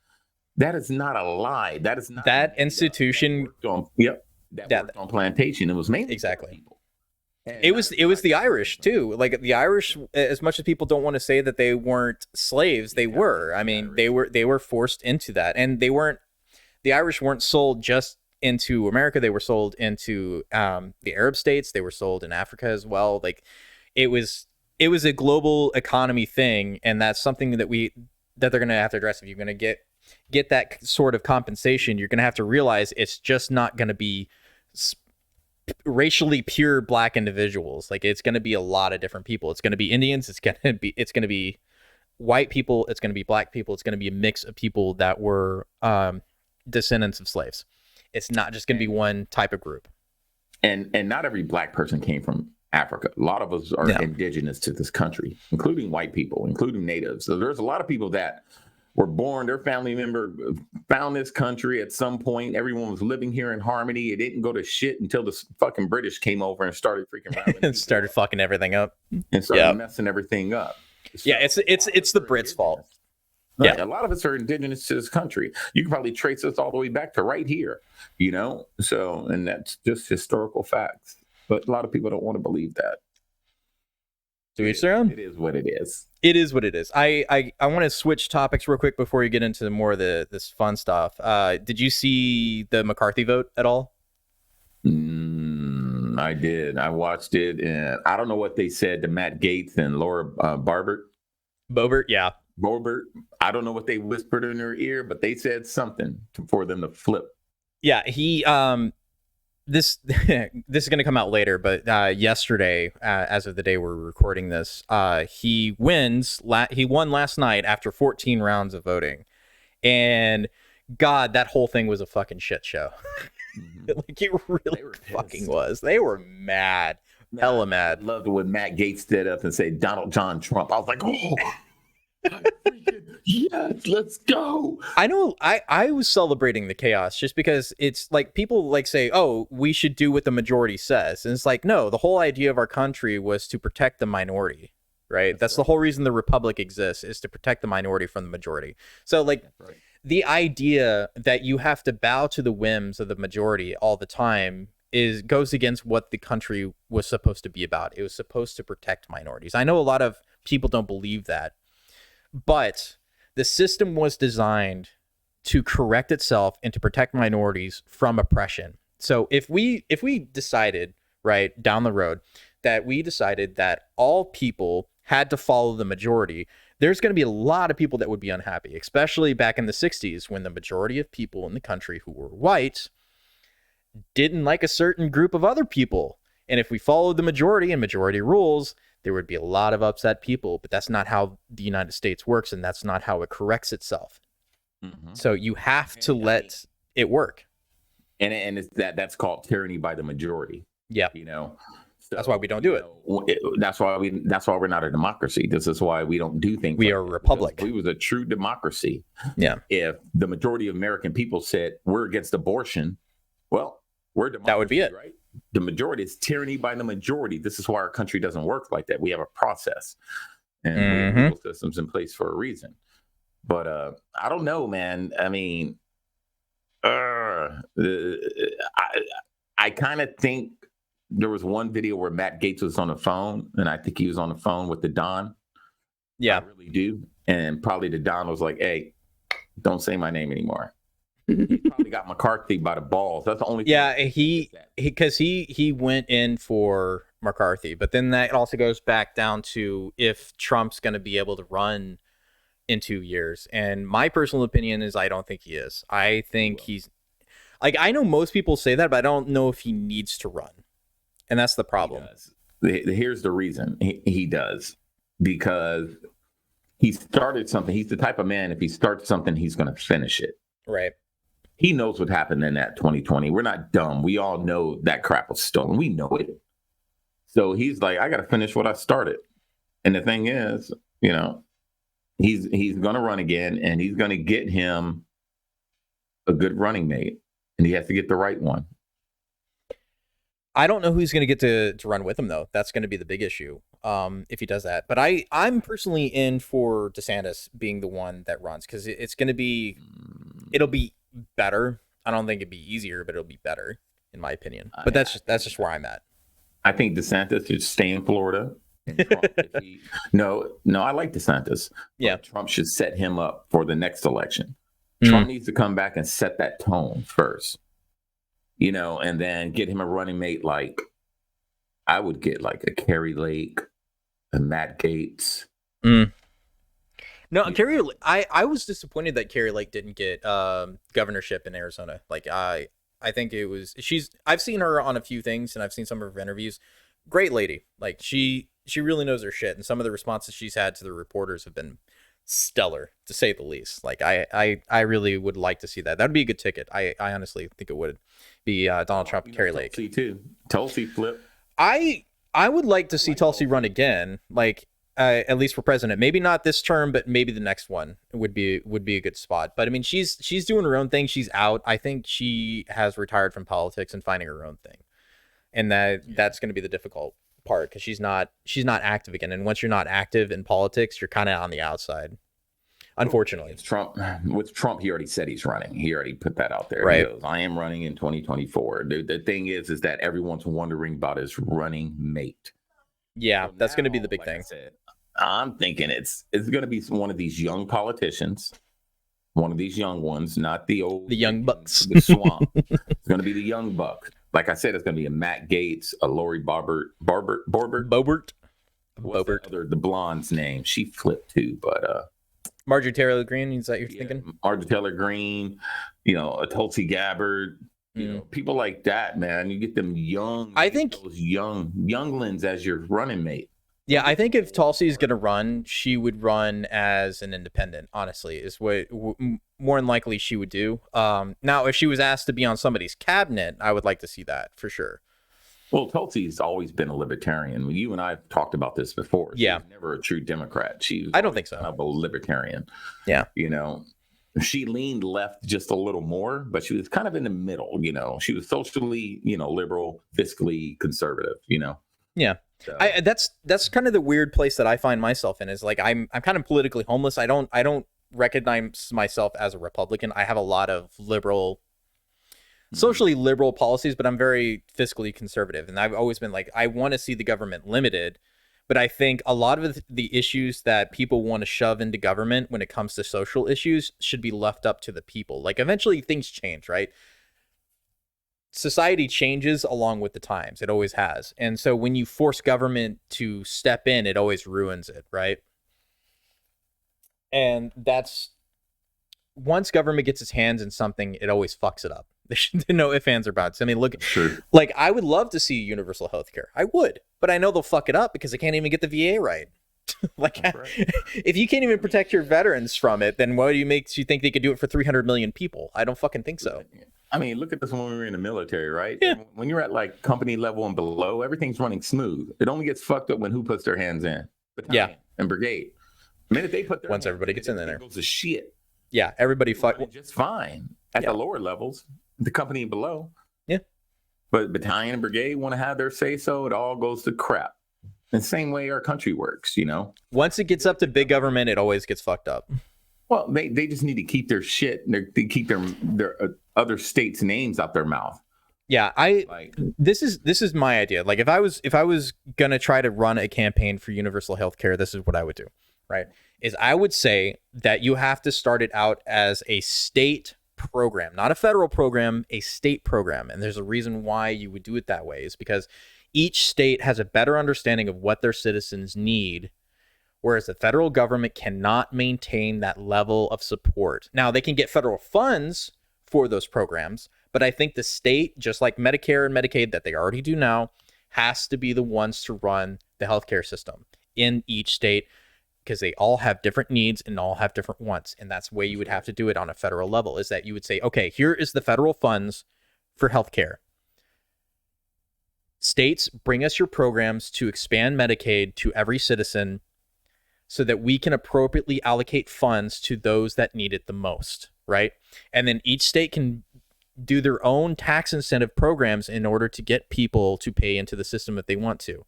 That is not a lie. That is not that institution. Worked on plantation. It was mainly people. It was the Irish too. Like the Irish, as much as people don't want to say that they weren't slaves, they were. I mean, they were forced into that, and they weren't. The Irish weren't sold just into America. They were sold into the Arab states. They were sold in Africa as well. Like it was a global economy thing, and that's something that they're going to have to address. If you're going to get that sort of compensation, you're going to have to realize it's just not going to be racially pure Black individuals. Like it's going to be a lot of different people. It's going to be Indians. It's going to be white people. It's going to be Black people. It's going to be a mix of people that were descendants of slaves. It's not just going to be one type of group. And not every Black person came from Africa. A lot of us are indigenous to this country, including white people, including natives. So there's a lot of people that were born, their family member found this country at some point. Everyone was living here in harmony. It didn't go to shit until the fucking British came over and started freaking around and started fucking everything up and started messing everything up. So it's the Brits' fault. Right. A lot of us are indigenous to this country. You can probably trace us all the way back to right here, So, and that's just historical facts. But a lot of people don't want to believe that. To each their own. It is what it is. It is what it is. I want to switch topics real quick before you get into more of this fun stuff. Did you see the McCarthy vote at all? I did. I watched it, and I don't know what they said to Matt Gaetz and Laura Boebert, yeah. Boebert. I don't know what they whispered in her ear, but they said something for them to flip. Yeah, he this is going to come out later, but yesterday, as of the day we're recording this, he won last night after 14 rounds of voting, and God, that whole thing was a fucking shit show. Like it really fucking was. They were mad, hella mad. I loved it when Matt Gaetz stood up and said Donald John Trump. I was like, oh. Yes, let's go. I know I was celebrating the chaos just because it's like people like say, oh, we should do what the majority says. And it's like, no, the whole idea of our country was to protect the minority, right? That's the whole reason the republic exists, is to protect the minority from the majority. So like the idea that you have to bow to the whims of the majority all the time goes against what the country was supposed to be about. It was supposed to protect minorities. I know a lot of people don't believe that, but the system was designed to correct itself and to protect minorities from oppression. So if we decided, right, down the road, that we decided that all people had to follow the majority, there's going to be a lot of people that would be unhappy, especially back in the 60s when the majority of people in the country who were white didn't like a certain group of other people. And if we followed the majority and majority rules, there would be a lot of upset people, but that's not how the United States works, and that's not how it corrects itself. So you have to let it work. And it's that's called tyranny by the majority. Yeah. So, that's why we don't do it. That's why we're not a democracy. This is why we don't do things. We are a republic. If we was a true democracy, yeah. If the majority of American people said we're against abortion, well, we're democracy, that would be it, right? The majority is tyranny by the majority. This is why our country doesn't work like that. We have a process and we have legal systems in place for a reason. But I don't know, man. I mean, I kind of think there was one video where Matt Gaetz was on the phone, and I think he was on the phone with the Don. Yeah, I really do. And probably the Don was like, "Hey, don't say my name anymore." He probably got McCarthy by the balls. That's the only thing. Yeah, he went in for McCarthy, but then that also goes back down to if Trump's going to be able to run in 2 years. And my personal opinion is I don't think he is. I think he's like, I know most people say that, but I don't know if he needs to run. And that's the problem. Here's the reason he does, because he started something. He's the type of man, if he starts something, he's going to finish it. Right. He knows what happened in that 2020. We're not dumb. We all know that crap was stolen. We know it. So he's like, I got to finish what I started. And the thing is, he's going to run again, and he's going to get him a good running mate, and he has to get the right one. I don't know who's going to get to run with him, though. That's going to be the big issue if he does that. But I'm personally in for DeSantis being the one that runs, because it'll be better. I don't think it'd be easier, but it'll be better, in my opinion. But that's just where I'm at. I think DeSantis should stay in Florida. And Trump, no, I like DeSantis. Yeah, Trump should set him up for the next election. Trump needs to come back and set that tone first, and then get him a running mate. Like I would get like a Kerry Lake, a Matt Gaetz. No, Kerry. I was disappointed that Kerry Lake didn't get governorship in Arizona. Like I think it was I've seen her on a few things, and I've seen some of her interviews. Great lady. Like she really knows her shit, and some of the responses she's had to the reporters have been stellar, to say the least. Like I really would like to see that. That'd be a good ticket. I honestly think it would be Donald Trump, Kerry Lake. Tulsi too. Tulsi flip. I would like to see Tulsi run again. Like. At least for president, maybe not this term, but maybe the next one would be a good spot. But I mean, she's doing her own thing. She's out. I think she has retired from politics and finding her own thing, and that's going to be the difficult part, because she's not active again. And once you're not active in politics, you're kind of on the outside. Unfortunately, with Trump, he already said he's running. He already put that out there. Right. He goes, I am running in 2024. The thing is that everyone's wondering about his running mate. Yeah, so that's going to be the big like thing. I'm thinking it's going to be one of these young politicians, one of these young ones, not the young bucks, the swamp. It's going to be the young bucks. Like I said, it's going to be a Matt Gaetz, a Lori Boebert. The blonde's name. She flipped too, but Marjorie Taylor Greene. Is that you're thinking? Marjorie Taylor Greene. A Tulsi Gabbard. People like that, man. You get them young. I think those younglings as your running mate. Yeah, I think if Tulsi is going to run, she would run as an independent, honestly, is what more than likely she would do. Now, if she was asked to be on somebody's cabinet, I would like to see that for sure. Well, Tulsi's always been a libertarian. You and I have talked about this before. Yeah. She's never a true Democrat. I don't think so. Kind of a libertarian. Yeah. You know, she leaned left just a little more, but she was kind of in the middle. You know, she was socially, liberal, fiscally conservative. Yeah. So. That's kind of the weird place that I find myself in, is like I'm kind of politically homeless. I don't recognize myself as a Republican. I have a lot of socially liberal policies, but I'm very fiscally conservative. And I've always been like, I want to see the government limited, but I think a lot of the issues that people want to shove into government when it comes to social issues should be left up to the people. Like, eventually things change, right? Society changes along with the times. It always has. And so when you force government to step in, it always ruins it, right? And that's, once government gets its hands in something, it always fucks it up. There's no ifs, ands, or buts. I mean, look, sure. Like, I would love to see universal health care. I would, but I know they'll fuck it up because they can't even get the VA right. Like, right. If you can't even protect your veterans from it, then what do you makes you think they could do it for 300 million people? I don't fucking think so. I mean, look at this when we were in the military, right? Yeah. When you're at like company level and below, everything's running smooth. It only gets fucked up when who puts their hands in. Battalion and brigade. The minute they put their once everybody gets in there, it goes to shit. Yeah, everybody fuck just fine at the lower levels, the company below. Yeah, but battalion and brigade want to have their say so. It all goes to crap. And same way our country works, Once it gets up to big government, it always gets fucked up. Well, they just need to keep their shit. They keep their other states' names out their mouth. Yeah, this is my idea. Like, if I was gonna try to run a campaign for universal health care, this is what I would do, right? Is I would say that you have to start it out as a state program, not a federal program, a state program. And there's a reason why you would do it that way, is because each state has a better understanding of what their citizens need, whereas the federal government cannot maintain that level of support. Now, they can get federal funds for those programs, but I think the state, just like Medicare and Medicaid that they already do now, has to be the ones to run the healthcare system in each state, because they all have different needs and all have different wants. And that's the way you would have to do it on a federal level, is that you would say, okay, here is the federal funds for healthcare. States, bring us your programs to expand Medicaid to every citizen so that we can appropriately allocate funds to those that need it the most, right? And then each state can do their own tax incentive programs in order to get people to pay into the system if they want to.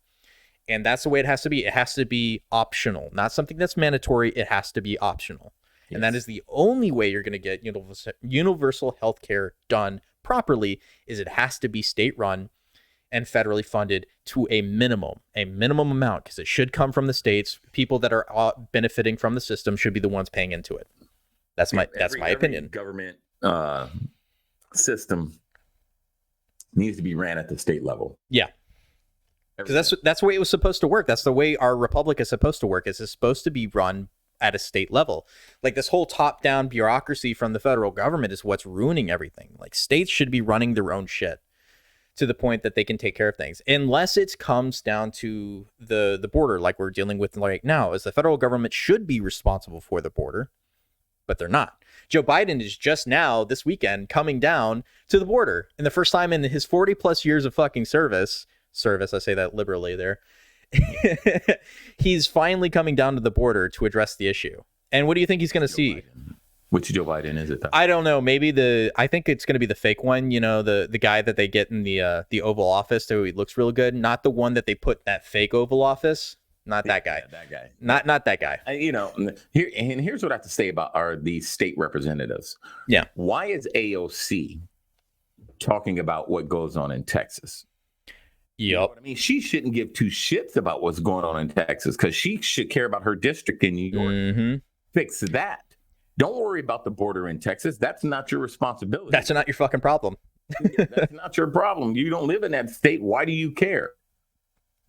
And that's the way it has to be. It has to be optional, not something that's mandatory. It has to be optional. Yes. And that is the only way you're going to get universal health care done properly, is it has to be state run and federally funded to a minimum amount, because it should come from the states. People that are benefiting from the system should be the ones paying into it. That's my opinion. Government system needs to be ran at the state level. Yeah. Because that's the way it was supposed to work. That's the way our republic is supposed to work. It's supposed to be run at a state level. Like, this whole top-down bureaucracy from the federal government is what's ruining everything. Like, states should be running their own shit to the point that they can take care of things, unless it comes down to the border, like we're dealing with right now. Is the federal government should be responsible for the border, but they're not. Joe Biden is just now, this weekend, coming down to the border, and the first time in his 40 plus years of fucking service, I say that liberally there, he's finally coming down to the border to address the issue. And what do you think he's going to see? Biden. Which Joe Biden is it, though? I don't know. Maybe I think it's going to be the fake one, the guy that they get in the Oval Office, so he looks real good. Not the one that they put in that fake Oval Office. Not that guy. Yeah, that guy. Not that guy. Here's what I have to say about the state representatives. Yeah. Why is AOC talking about what goes on in Texas? Yep. You know what I mean? She shouldn't give two shits about what's going on in Texas, because she should care about her district in New York. Mm-hmm. Fix that. Don't worry about the border in Texas. That's not your responsibility. That's not your fucking problem. That's not your problem. You don't live in that state. Why do you care?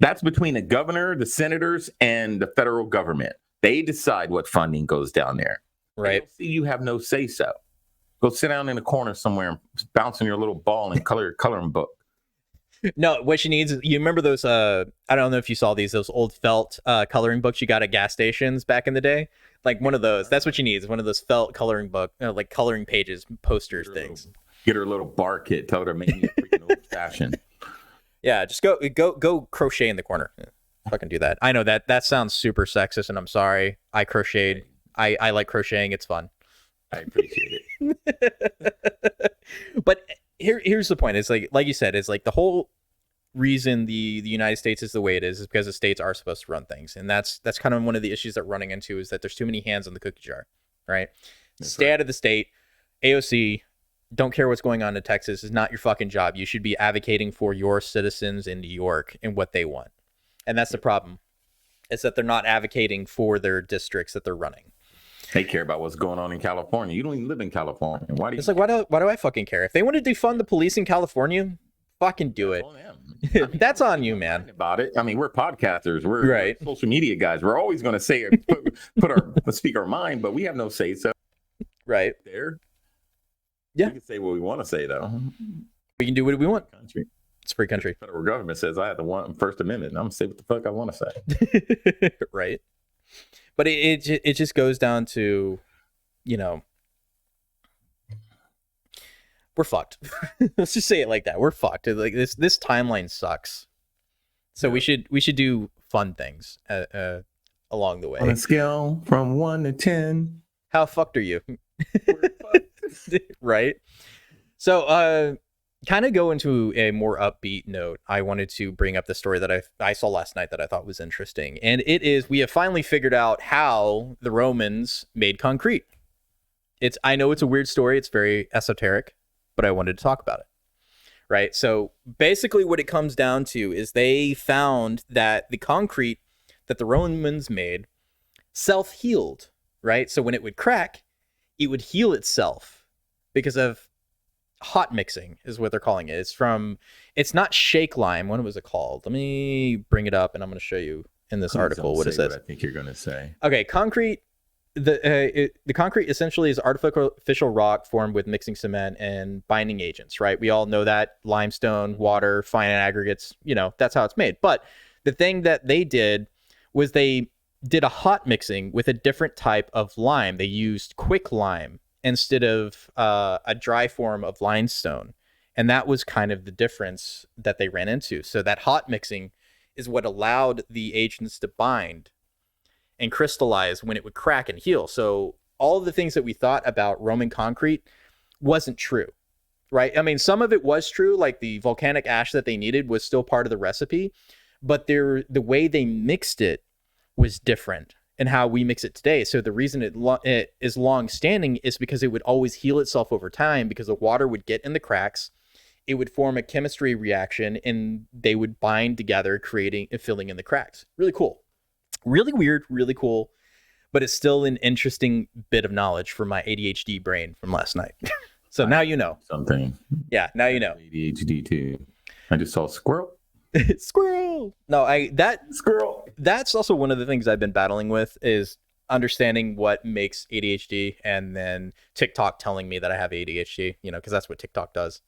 That's between the governor, the senators, and the federal government. They decide what funding goes down there. Right. You have no say so. Go sit down in a corner somewhere and bounce on your little ball and color your coloring book. No, what she needs is, you remember those, I don't know if you saw those old felt coloring books you got at gas stations back in the day? Like one of those. That's what she needs. One of those felt coloring book, like coloring pages, posters, things. Get her a little bar kit. Tell her to make me a freaking old fashioned. Yeah, just go crochet in the corner. Yeah, fucking do that. I know that sounds super sexist, and I'm sorry. I crocheted. I like crocheting. It's fun. I appreciate it. But here's the point. It's like you said, it's like the whole reason the United States is the way it is because the states are supposed to run things. And that's kind of one of the issues that we're running into is that there's too many hands on the cookie jar, right? Stay out of the state. AOC, don't care what's going on in Texas, is not your fucking job. You should be advocating for your citizens in New York and what they want. And that's the problem. Is that they're not advocating for their districts that they're running. They care about what's going on in California. You don't even live in California. Why do you? It's like, why do I fucking care? If they want to defund the police in California, fucking do it. That's on you, man. About it. I mean, we're podcasters. We're right. Social media guys. We're always going to say speak our mind, but we have no say so. Right there. Yeah, we can say what we want to say, though. We can do what we want. Country. It's a free country. The federal government says I have the First Amendment. I'm gonna say what the fuck I want to say. Right. But it just goes down to, you know, we're fucked. Let's just say it like that. We're fucked. Like this timeline sucks. So yeah. we should do fun things along the way. On a scale from 1 to 10, how fucked are you? We're fucked. Right. So kind of go into a more upbeat note. I wanted to bring up the story that I saw last night that I thought was interesting, and it is we have finally figured out how the Romans made concrete. I know it's a weird story. It's very esoteric, but I wanted to talk about it. Right. So basically what it comes down to is they found that the concrete that the Romans made self-healed. Right. So when it would crack, it would heal itself because of hot mixing is what they're calling it. It's not shake lime. What was it called? Let me bring it up and I'm going to show you in this article what it says. I think you're going to say. Okay. Concrete. The concrete essentially is artificial rock formed with mixing cement and binding agents, right? We all know that limestone, water, fine aggregates, that's how it's made. But the thing that they did was they did a hot mixing with a different type of lime. They used quick lime instead of a dry form of limestone. And that was kind of the difference that they ran into. So that hot mixing is what allowed the agents to bind and crystallize when it would crack and heal. So all of the things that we thought about Roman concrete wasn't true, right? I mean, some of it was true, like the volcanic ash that they needed was still part of the recipe, but the way they mixed it was different and how we mix it today. So the reason it is long standing is because it would always heal itself over time because the water would get in the cracks, it would form a chemistry reaction, and they would bind together, creating and filling in the cracks. Really cool. Really weird, really cool, but it's still an interesting bit of knowledge for my ADHD brain from last night. So now you know. Something. Yeah, now you know. ADHD too. I just saw a squirrel. Squirrel. No, squirrel. That's also one of the things I've been battling with is understanding what makes ADHD, and then TikTok telling me that I have ADHD, because that's what TikTok does.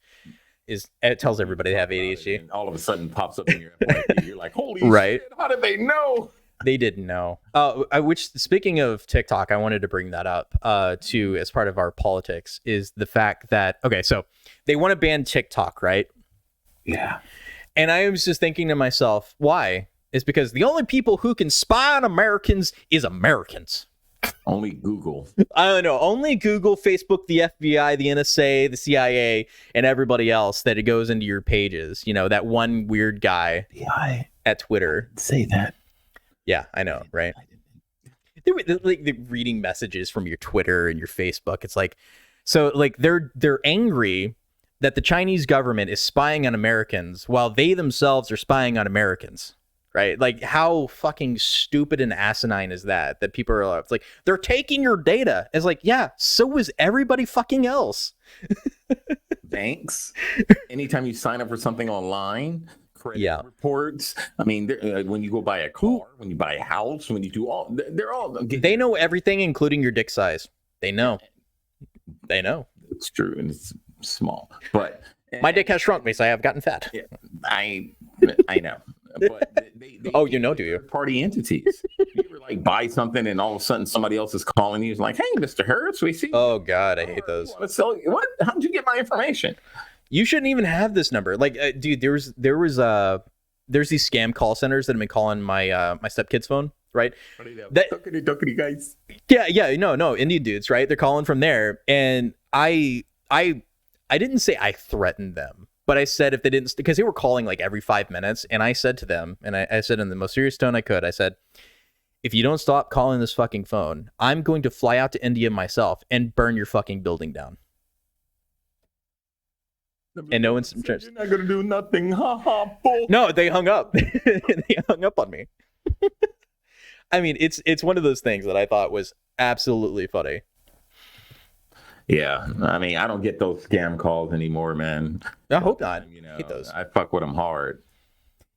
Is it tells everybody they have ADHD. And all of a sudden pops up in your FYP. You're like, holy right. shit, how did they know? They didn't know. Which, speaking of TikTok, I wanted to bring that up too as part of our politics, is the fact that, okay, so they want to ban TikTok, right? Yeah. And I was just thinking to myself, why? It's because the only people who can spy on Americans is Americans. Only Google. I don't know. Only Google, Facebook, the FBI, the NSA, the CIA, and everybody else that it goes into your pages. That one weird guy at Twitter. Say that. Yeah, I know, right? They're reading messages from your Twitter and your Facebook. It's like, so like they're angry that the Chinese government is spying on Americans while they themselves are spying on Americans, right? Like, how fucking stupid and asinine is that? That people are, it's like, they're taking your data. It's like, yeah, so is everybody fucking else. Banks. Anytime you sign up for something online, credit reports. I mean, when you go buy a car, when you buy a house, when you do they're all. They know everything, including your dick size. They know. They know. It's true, and it's small, but my dick has shrunk me, so I have gotten fat. Yeah, I know. But they oh, do you? Party entities. You ever like buy something and all of a sudden somebody else is calling you? It's like, hey, Mr. Hertz, we see. Oh God, I hate those. Want to sell you? What? How did you get my information? You shouldn't even have this number. Like, dude, there's these scam call centers that have been calling my my stepkid's phone, right? Duckity guys. Yeah, no, Indian dudes, right? They're calling from there, and I didn't say I threatened them, but I said if they didn't, because they were calling like every 5 minutes, and I said to them, and I said in the most serious tone I could, I said, if you don't stop calling this fucking phone, I'm going to fly out to India myself and burn your fucking building down. And no one's you're not gonna do nothing. Ha ha. Bull. No, they hung up. They hung up on me. I mean, it's one of those things that I thought was absolutely funny. Yeah, I mean, I don't get those scam calls anymore, man. I hope not. Hate those. I fuck with them hard.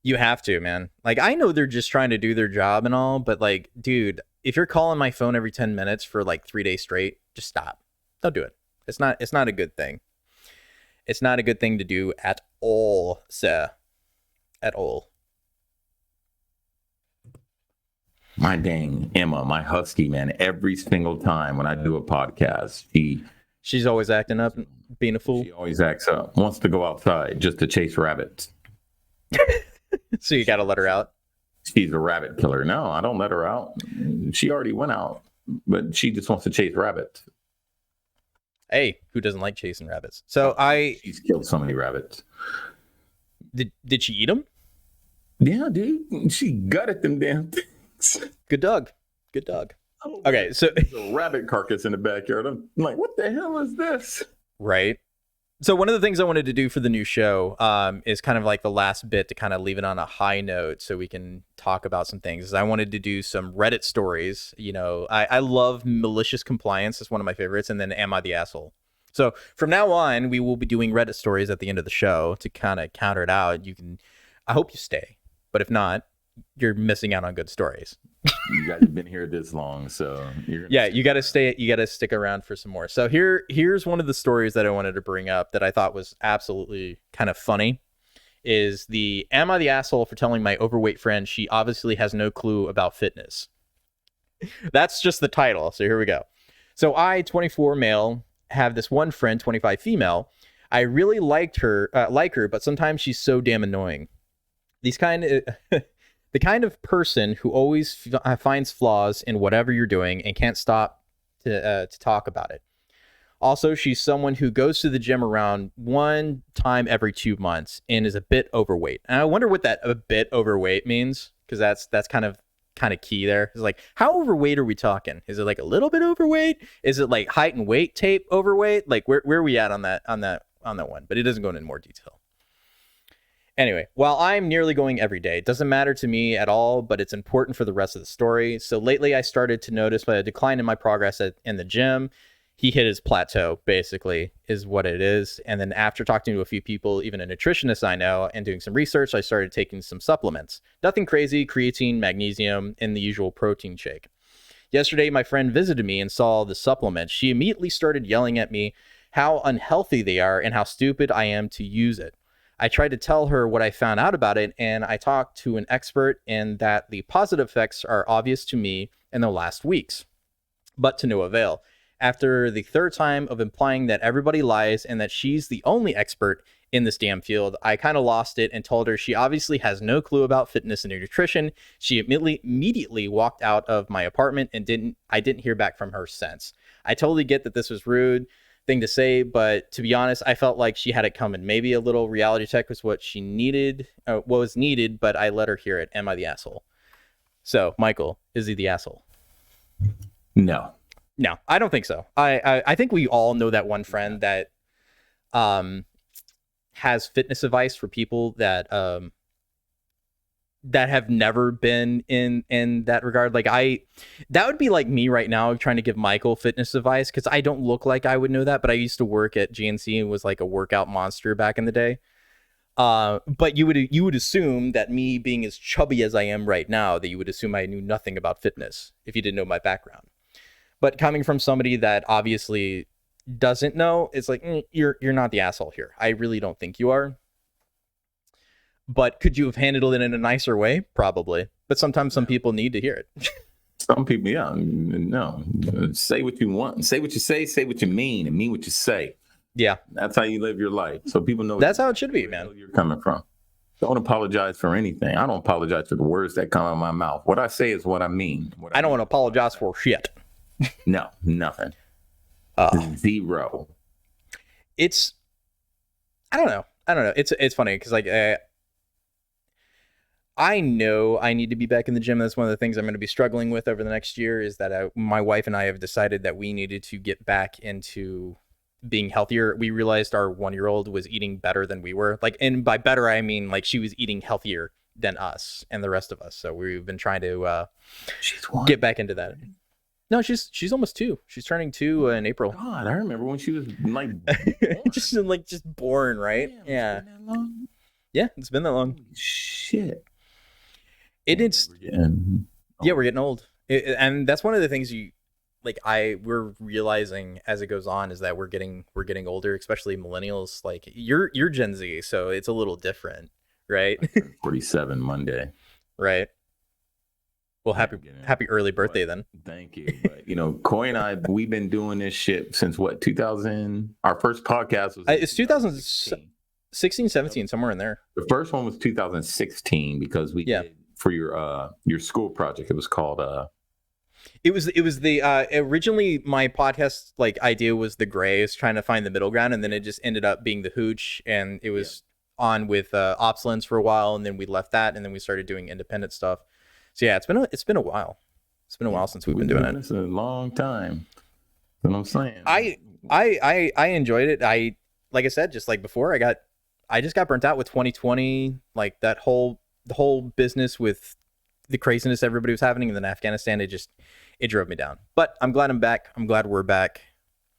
You have to, man. Like, I know they're just trying to do their job and all, but like, dude, if you're calling my phone every 10 minutes for like 3 days straight, just stop. Don't do it. It's not a good thing. It's not a good thing to do at all, sir. At all. My dang Emma, my husky, man, every single time when I do a podcast, she's always acting up, being a fool. She always acts up, wants to go outside just to chase rabbits. So you got to let her out? She's a rabbit killer. No, I don't let her out. She already went out, but she just wants to chase rabbits. Hey, who doesn't like chasing rabbits? So she's killed so many rabbits. Did she eat them? Yeah, dude. She gutted them damn things. Good dog. Good dog. Oh, okay, so there's a rabbit carcass in the backyard. I'm like, what the hell is this? Right. So one of the things I wanted to do for the new show is kind of like the last bit to kind of leave it on a high note so we can talk about some things. I wanted to do some Reddit stories. You know, I love malicious compliance. It's one of my favorites. And then Am I the Asshole? So from now on, we will be doing Reddit stories at the end of the show to kind of counter it out. I hope you stay. But if not, you're missing out on good stories. You guys have been here this long, so you got to stay. You got to stick around for some more. So here's one of the stories that I wanted to bring up that I thought was absolutely kind of funny. Is the Am I the Asshole for telling my overweight friend she obviously has no clue about fitness? That's just the title. So here we go. So I, 24 male, have this one friend, 25 female. I really like her, but sometimes she's so damn annoying. These kind of the kind of person who always finds flaws in whatever you're doing and can't stop to talk about it. Also, she's someone who goes to the gym around 1 time every 2 months and is a bit overweight. And I wonder what that a bit overweight means, because that's kind of key there. It's like, how overweight are we talking? Is it like a little bit overweight? Is it like height and weight tape overweight? Like where are we at on that one? But it doesn't go into more detail. Anyway, while I'm nearly going every day, it doesn't matter to me at all, but it's important for the rest of the story. So lately I started to notice a decline in my progress in the gym. He hit his plateau, basically, is what it is. And then after talking to a few people, even a nutritionist I know, and doing some research, I started taking some supplements. Nothing crazy, creatine, magnesium, and the usual protein shake. Yesterday, my friend visited me and saw the supplements. She immediately started yelling at me how unhealthy they are and how stupid I am to use it. I tried to tell her what I found out about it, and I talked to an expert, and that the positive effects are obvious to me in the last weeks, but to no avail. After the third time of implying that everybody lies and that she's the only expert in this damn field, I kind of lost it and told her she obviously has no clue about fitness and nutrition. She immediately walked out of my apartment, and I didn't hear back from her since. I totally get that this was rude thing to say, but to be honest, I felt like she had it coming. Maybe a little reality check was what she needed, what was needed, but I let her hear it. Am I the asshole? So, Michael, is he the asshole? No, I don't think so. I think we all know that one friend that has fitness advice for people that have never been in that regard. Like that would be like me right now trying to give Michael fitness advice, because I don't look like I would know that, but I used to work at GNC and was like a workout monster back in the day. But you would assume that me being as chubby as I am right now, that you would assume I knew nothing about fitness if you didn't know my background. But coming from somebody that obviously doesn't know, it's like, you're not the asshole here. I really don't think you are. But could you have handled it in a nicer way? Probably. But sometimes some people need to hear it. Some people, yeah. No. Say what you want. Say what you say what you mean, and mean what you say. Yeah. That's how you live your life. So people know That's how it should be, where the man. hell you're coming from. Don't apologize for anything. I don't apologize for the words that come out of my mouth. What I say is what I mean. I don't want to apologize for shit. No, nothing. Zero. I don't know. It's funny because like I know I need to be back in the gym. That's one of the things I'm going to be struggling with over the next year is that my wife and I have decided that we needed to get back into being healthier. We realized our 1-year-old was eating better than we were. Like, and by better, I mean like she was eating healthier than us and the rest of us. So we've been trying to get back into that. No, she's almost 2. She's turning 2 in April. God, I remember when she was like just born, right? Damn, Yeah. it's been that long? Yeah, it's been that long. Holy shit. It's yeah, we're getting old. And that's one of the things we're realizing as it goes on is that we're getting older, especially millennials. Like you're Gen Z, so it's a little different, right? 47 Monday. Right. Well, happy early birthday then. Thank you. But Coy and I, we've been doing this shit since what, 2000? Our first podcast was it's 2016, 17, somewhere in there. The first one was 2016 because we did for your school project. It was called It was the originally my podcast like idea was the Grays, trying to find the middle ground, and then it just ended up being the Hooch, and it was on with Opslens for a while, and then we left that, and then we started doing independent stuff. So yeah, it's been a while. It's been a while since we've been doing it. It's a long time. That's what I'm saying. I enjoyed it. Like I said, just like before, I just got burnt out with 2020, like the whole business with the craziness everybody was having, and then Afghanistan, it drove me down. But I'm glad I'm back. I'm glad we're back.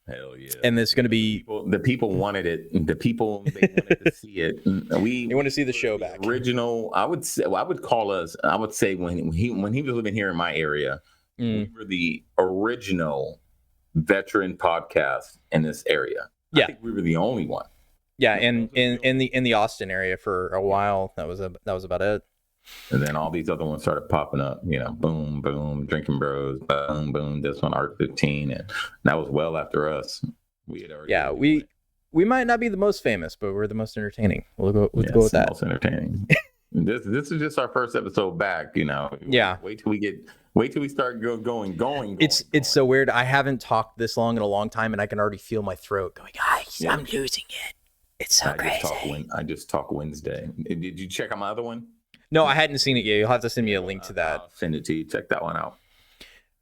Hell yeah. And it's going to be the people wanted it. The people, they wanted to see it. They want to see the show back. Original. I would say when he was living here in my area, we were the original veteran podcast in this area. Yeah. I think we were the only one. Yeah, in the Austin area for a while. That was about it. And then all these other ones started popping up, boom, boom, Drinking Bros, boom, boom, this one, Art 15. And that was well after us. We had already. We might not be the most famous, but we're the most entertaining. We'll go with that. Most entertaining. This is just our first episode back, Yeah. Wait till we start going. It's so weird. I haven't talked this long in a long time, and I can already feel my throat going, guys, I'm losing it. It's so crazy. I just talk Wednesday. Did you check out my other one? No, I hadn't seen it yet. You'll have to send me a link to that. I'll send it to you. Check that one out.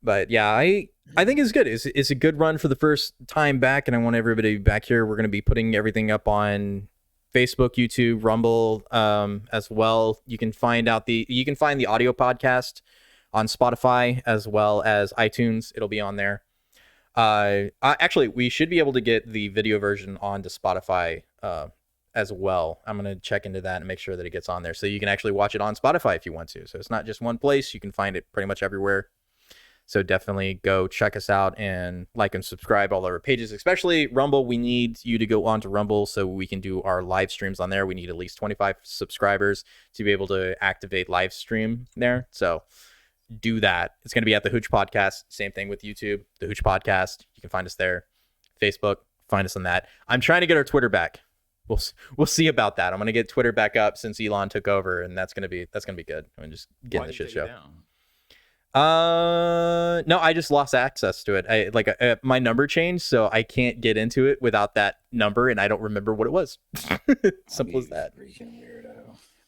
But yeah, I think it's good. It's a good run for the first time back, and I want everybody back here. We're going to be putting everything up on Facebook, YouTube, Rumble, as well. You can find the audio podcast on Spotify as well as iTunes. It'll be on there. Actually, we should be able to get the video version onto Spotify as well. I'm going to check into that and make sure that it gets on there so you can actually watch it on Spotify if you want to. So it's not just one place. You can find it pretty much everywhere. So definitely go check us out and like and subscribe all our pages, especially Rumble. We need you to go on to Rumble so we can do our live streams on there. We need at least 25 subscribers to be able to activate live stream there. So do that. It's going to be at the Hooch Podcast. Same thing with YouTube, the Hooch Podcast. You can find us there. Facebook, find us on that. I'm trying to get our Twitter back. We'll see about that. I'm gonna get Twitter back up since Elon took over, and that's gonna be good. I'm just getting the shit show. No, I just lost access to it. My number changed, so I can't get into it without that number, and I don't remember what it was. Simple as that.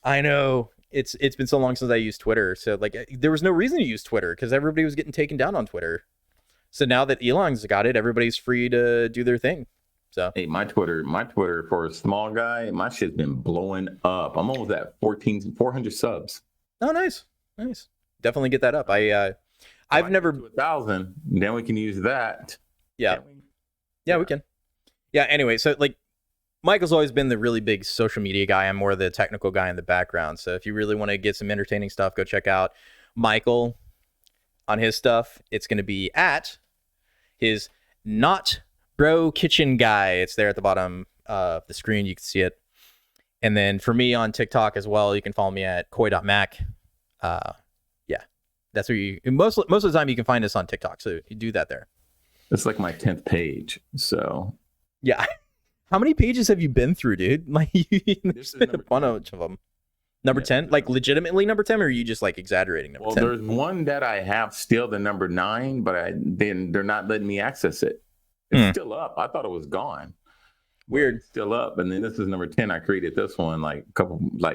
I know it's been so long since I used Twitter, so there was no reason to use Twitter because everybody was getting taken down on Twitter. So now that Elon's got it, everybody's free to do their thing. So hey, my Twitter for a small guy, my shit's been blowing up. I'm almost at 400 subs. Oh, nice. Definitely get that up. I've never 1,000. Then we can use that. Yeah, we can. Yeah. Anyway, so Michael's always been the really big social media guy. I'm more the technical guy in the background. So if you really want to get some entertaining stuff, go check out Michael on his stuff. It's going to be at his Not Bro Kitchen Guy. It's there at the bottom of the screen. You can see it. And then for me on TikTok as well, you can follow me at coy.mac. Yeah, that's where you most of the time you can find us on TikTok. So you do that there. It's like my 10th page. So yeah, How many pages have you been through, dude? Like, there's been a number bunch of them. Number 10? Like, legitimately number 10, or are you just, like, exaggerating number 10? There's one that I have still, the number 9, but then they're not letting me access it. It's still up. I thought it was gone. Weird. It's still up. And then this is number 10. I created this one like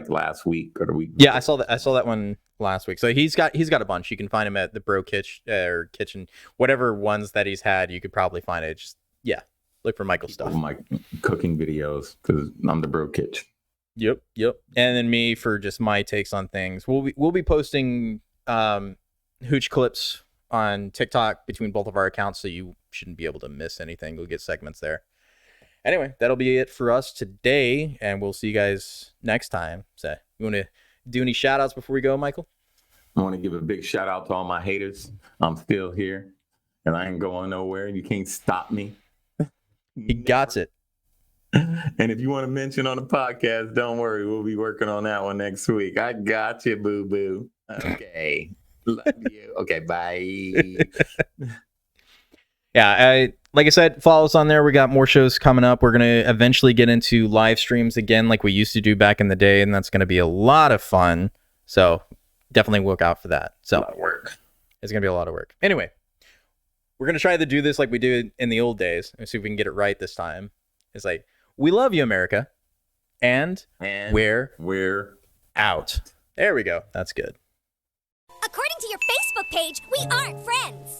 last week or the week Yeah, before. I saw that one last week. So he's got a bunch. You can find him at the Bro Kitchen, whatever ones that he's had. You could probably find it. Just look for Michael stuff. My cooking videos, because I'm the Bro Kitchen. Yep. And then me for just my takes on things. We'll be posting hooch clips on TikTok between both of our accounts, so you shouldn't be able to miss anything. We'll get segments there. Anyway, that'll be it for us today, and we'll see you guys next time. So, you want to do any shout outs before we go, Michael? I want to give a big shout out to all my haters. I'm still here, and I ain't going nowhere. You can't stop me. He got it. And if you want to mention on the podcast, don't worry. We'll be working on that one next week. I got you, boo-boo. Okay. Love you. Okay, bye. Yeah, like I said, follow us on there. We got more shows coming up. We're going to eventually get into live streams again like we used to do back in the day, and that's going to be a lot of fun. So definitely look out for that. So a lot of work. It's going to be a lot of work. Anyway, we're going to try to do this like we did in the old days and see if we can get it right this time. It's like, we love you, America, and we're out. There we go. That's good. According to your Facebook page, we aren't friends.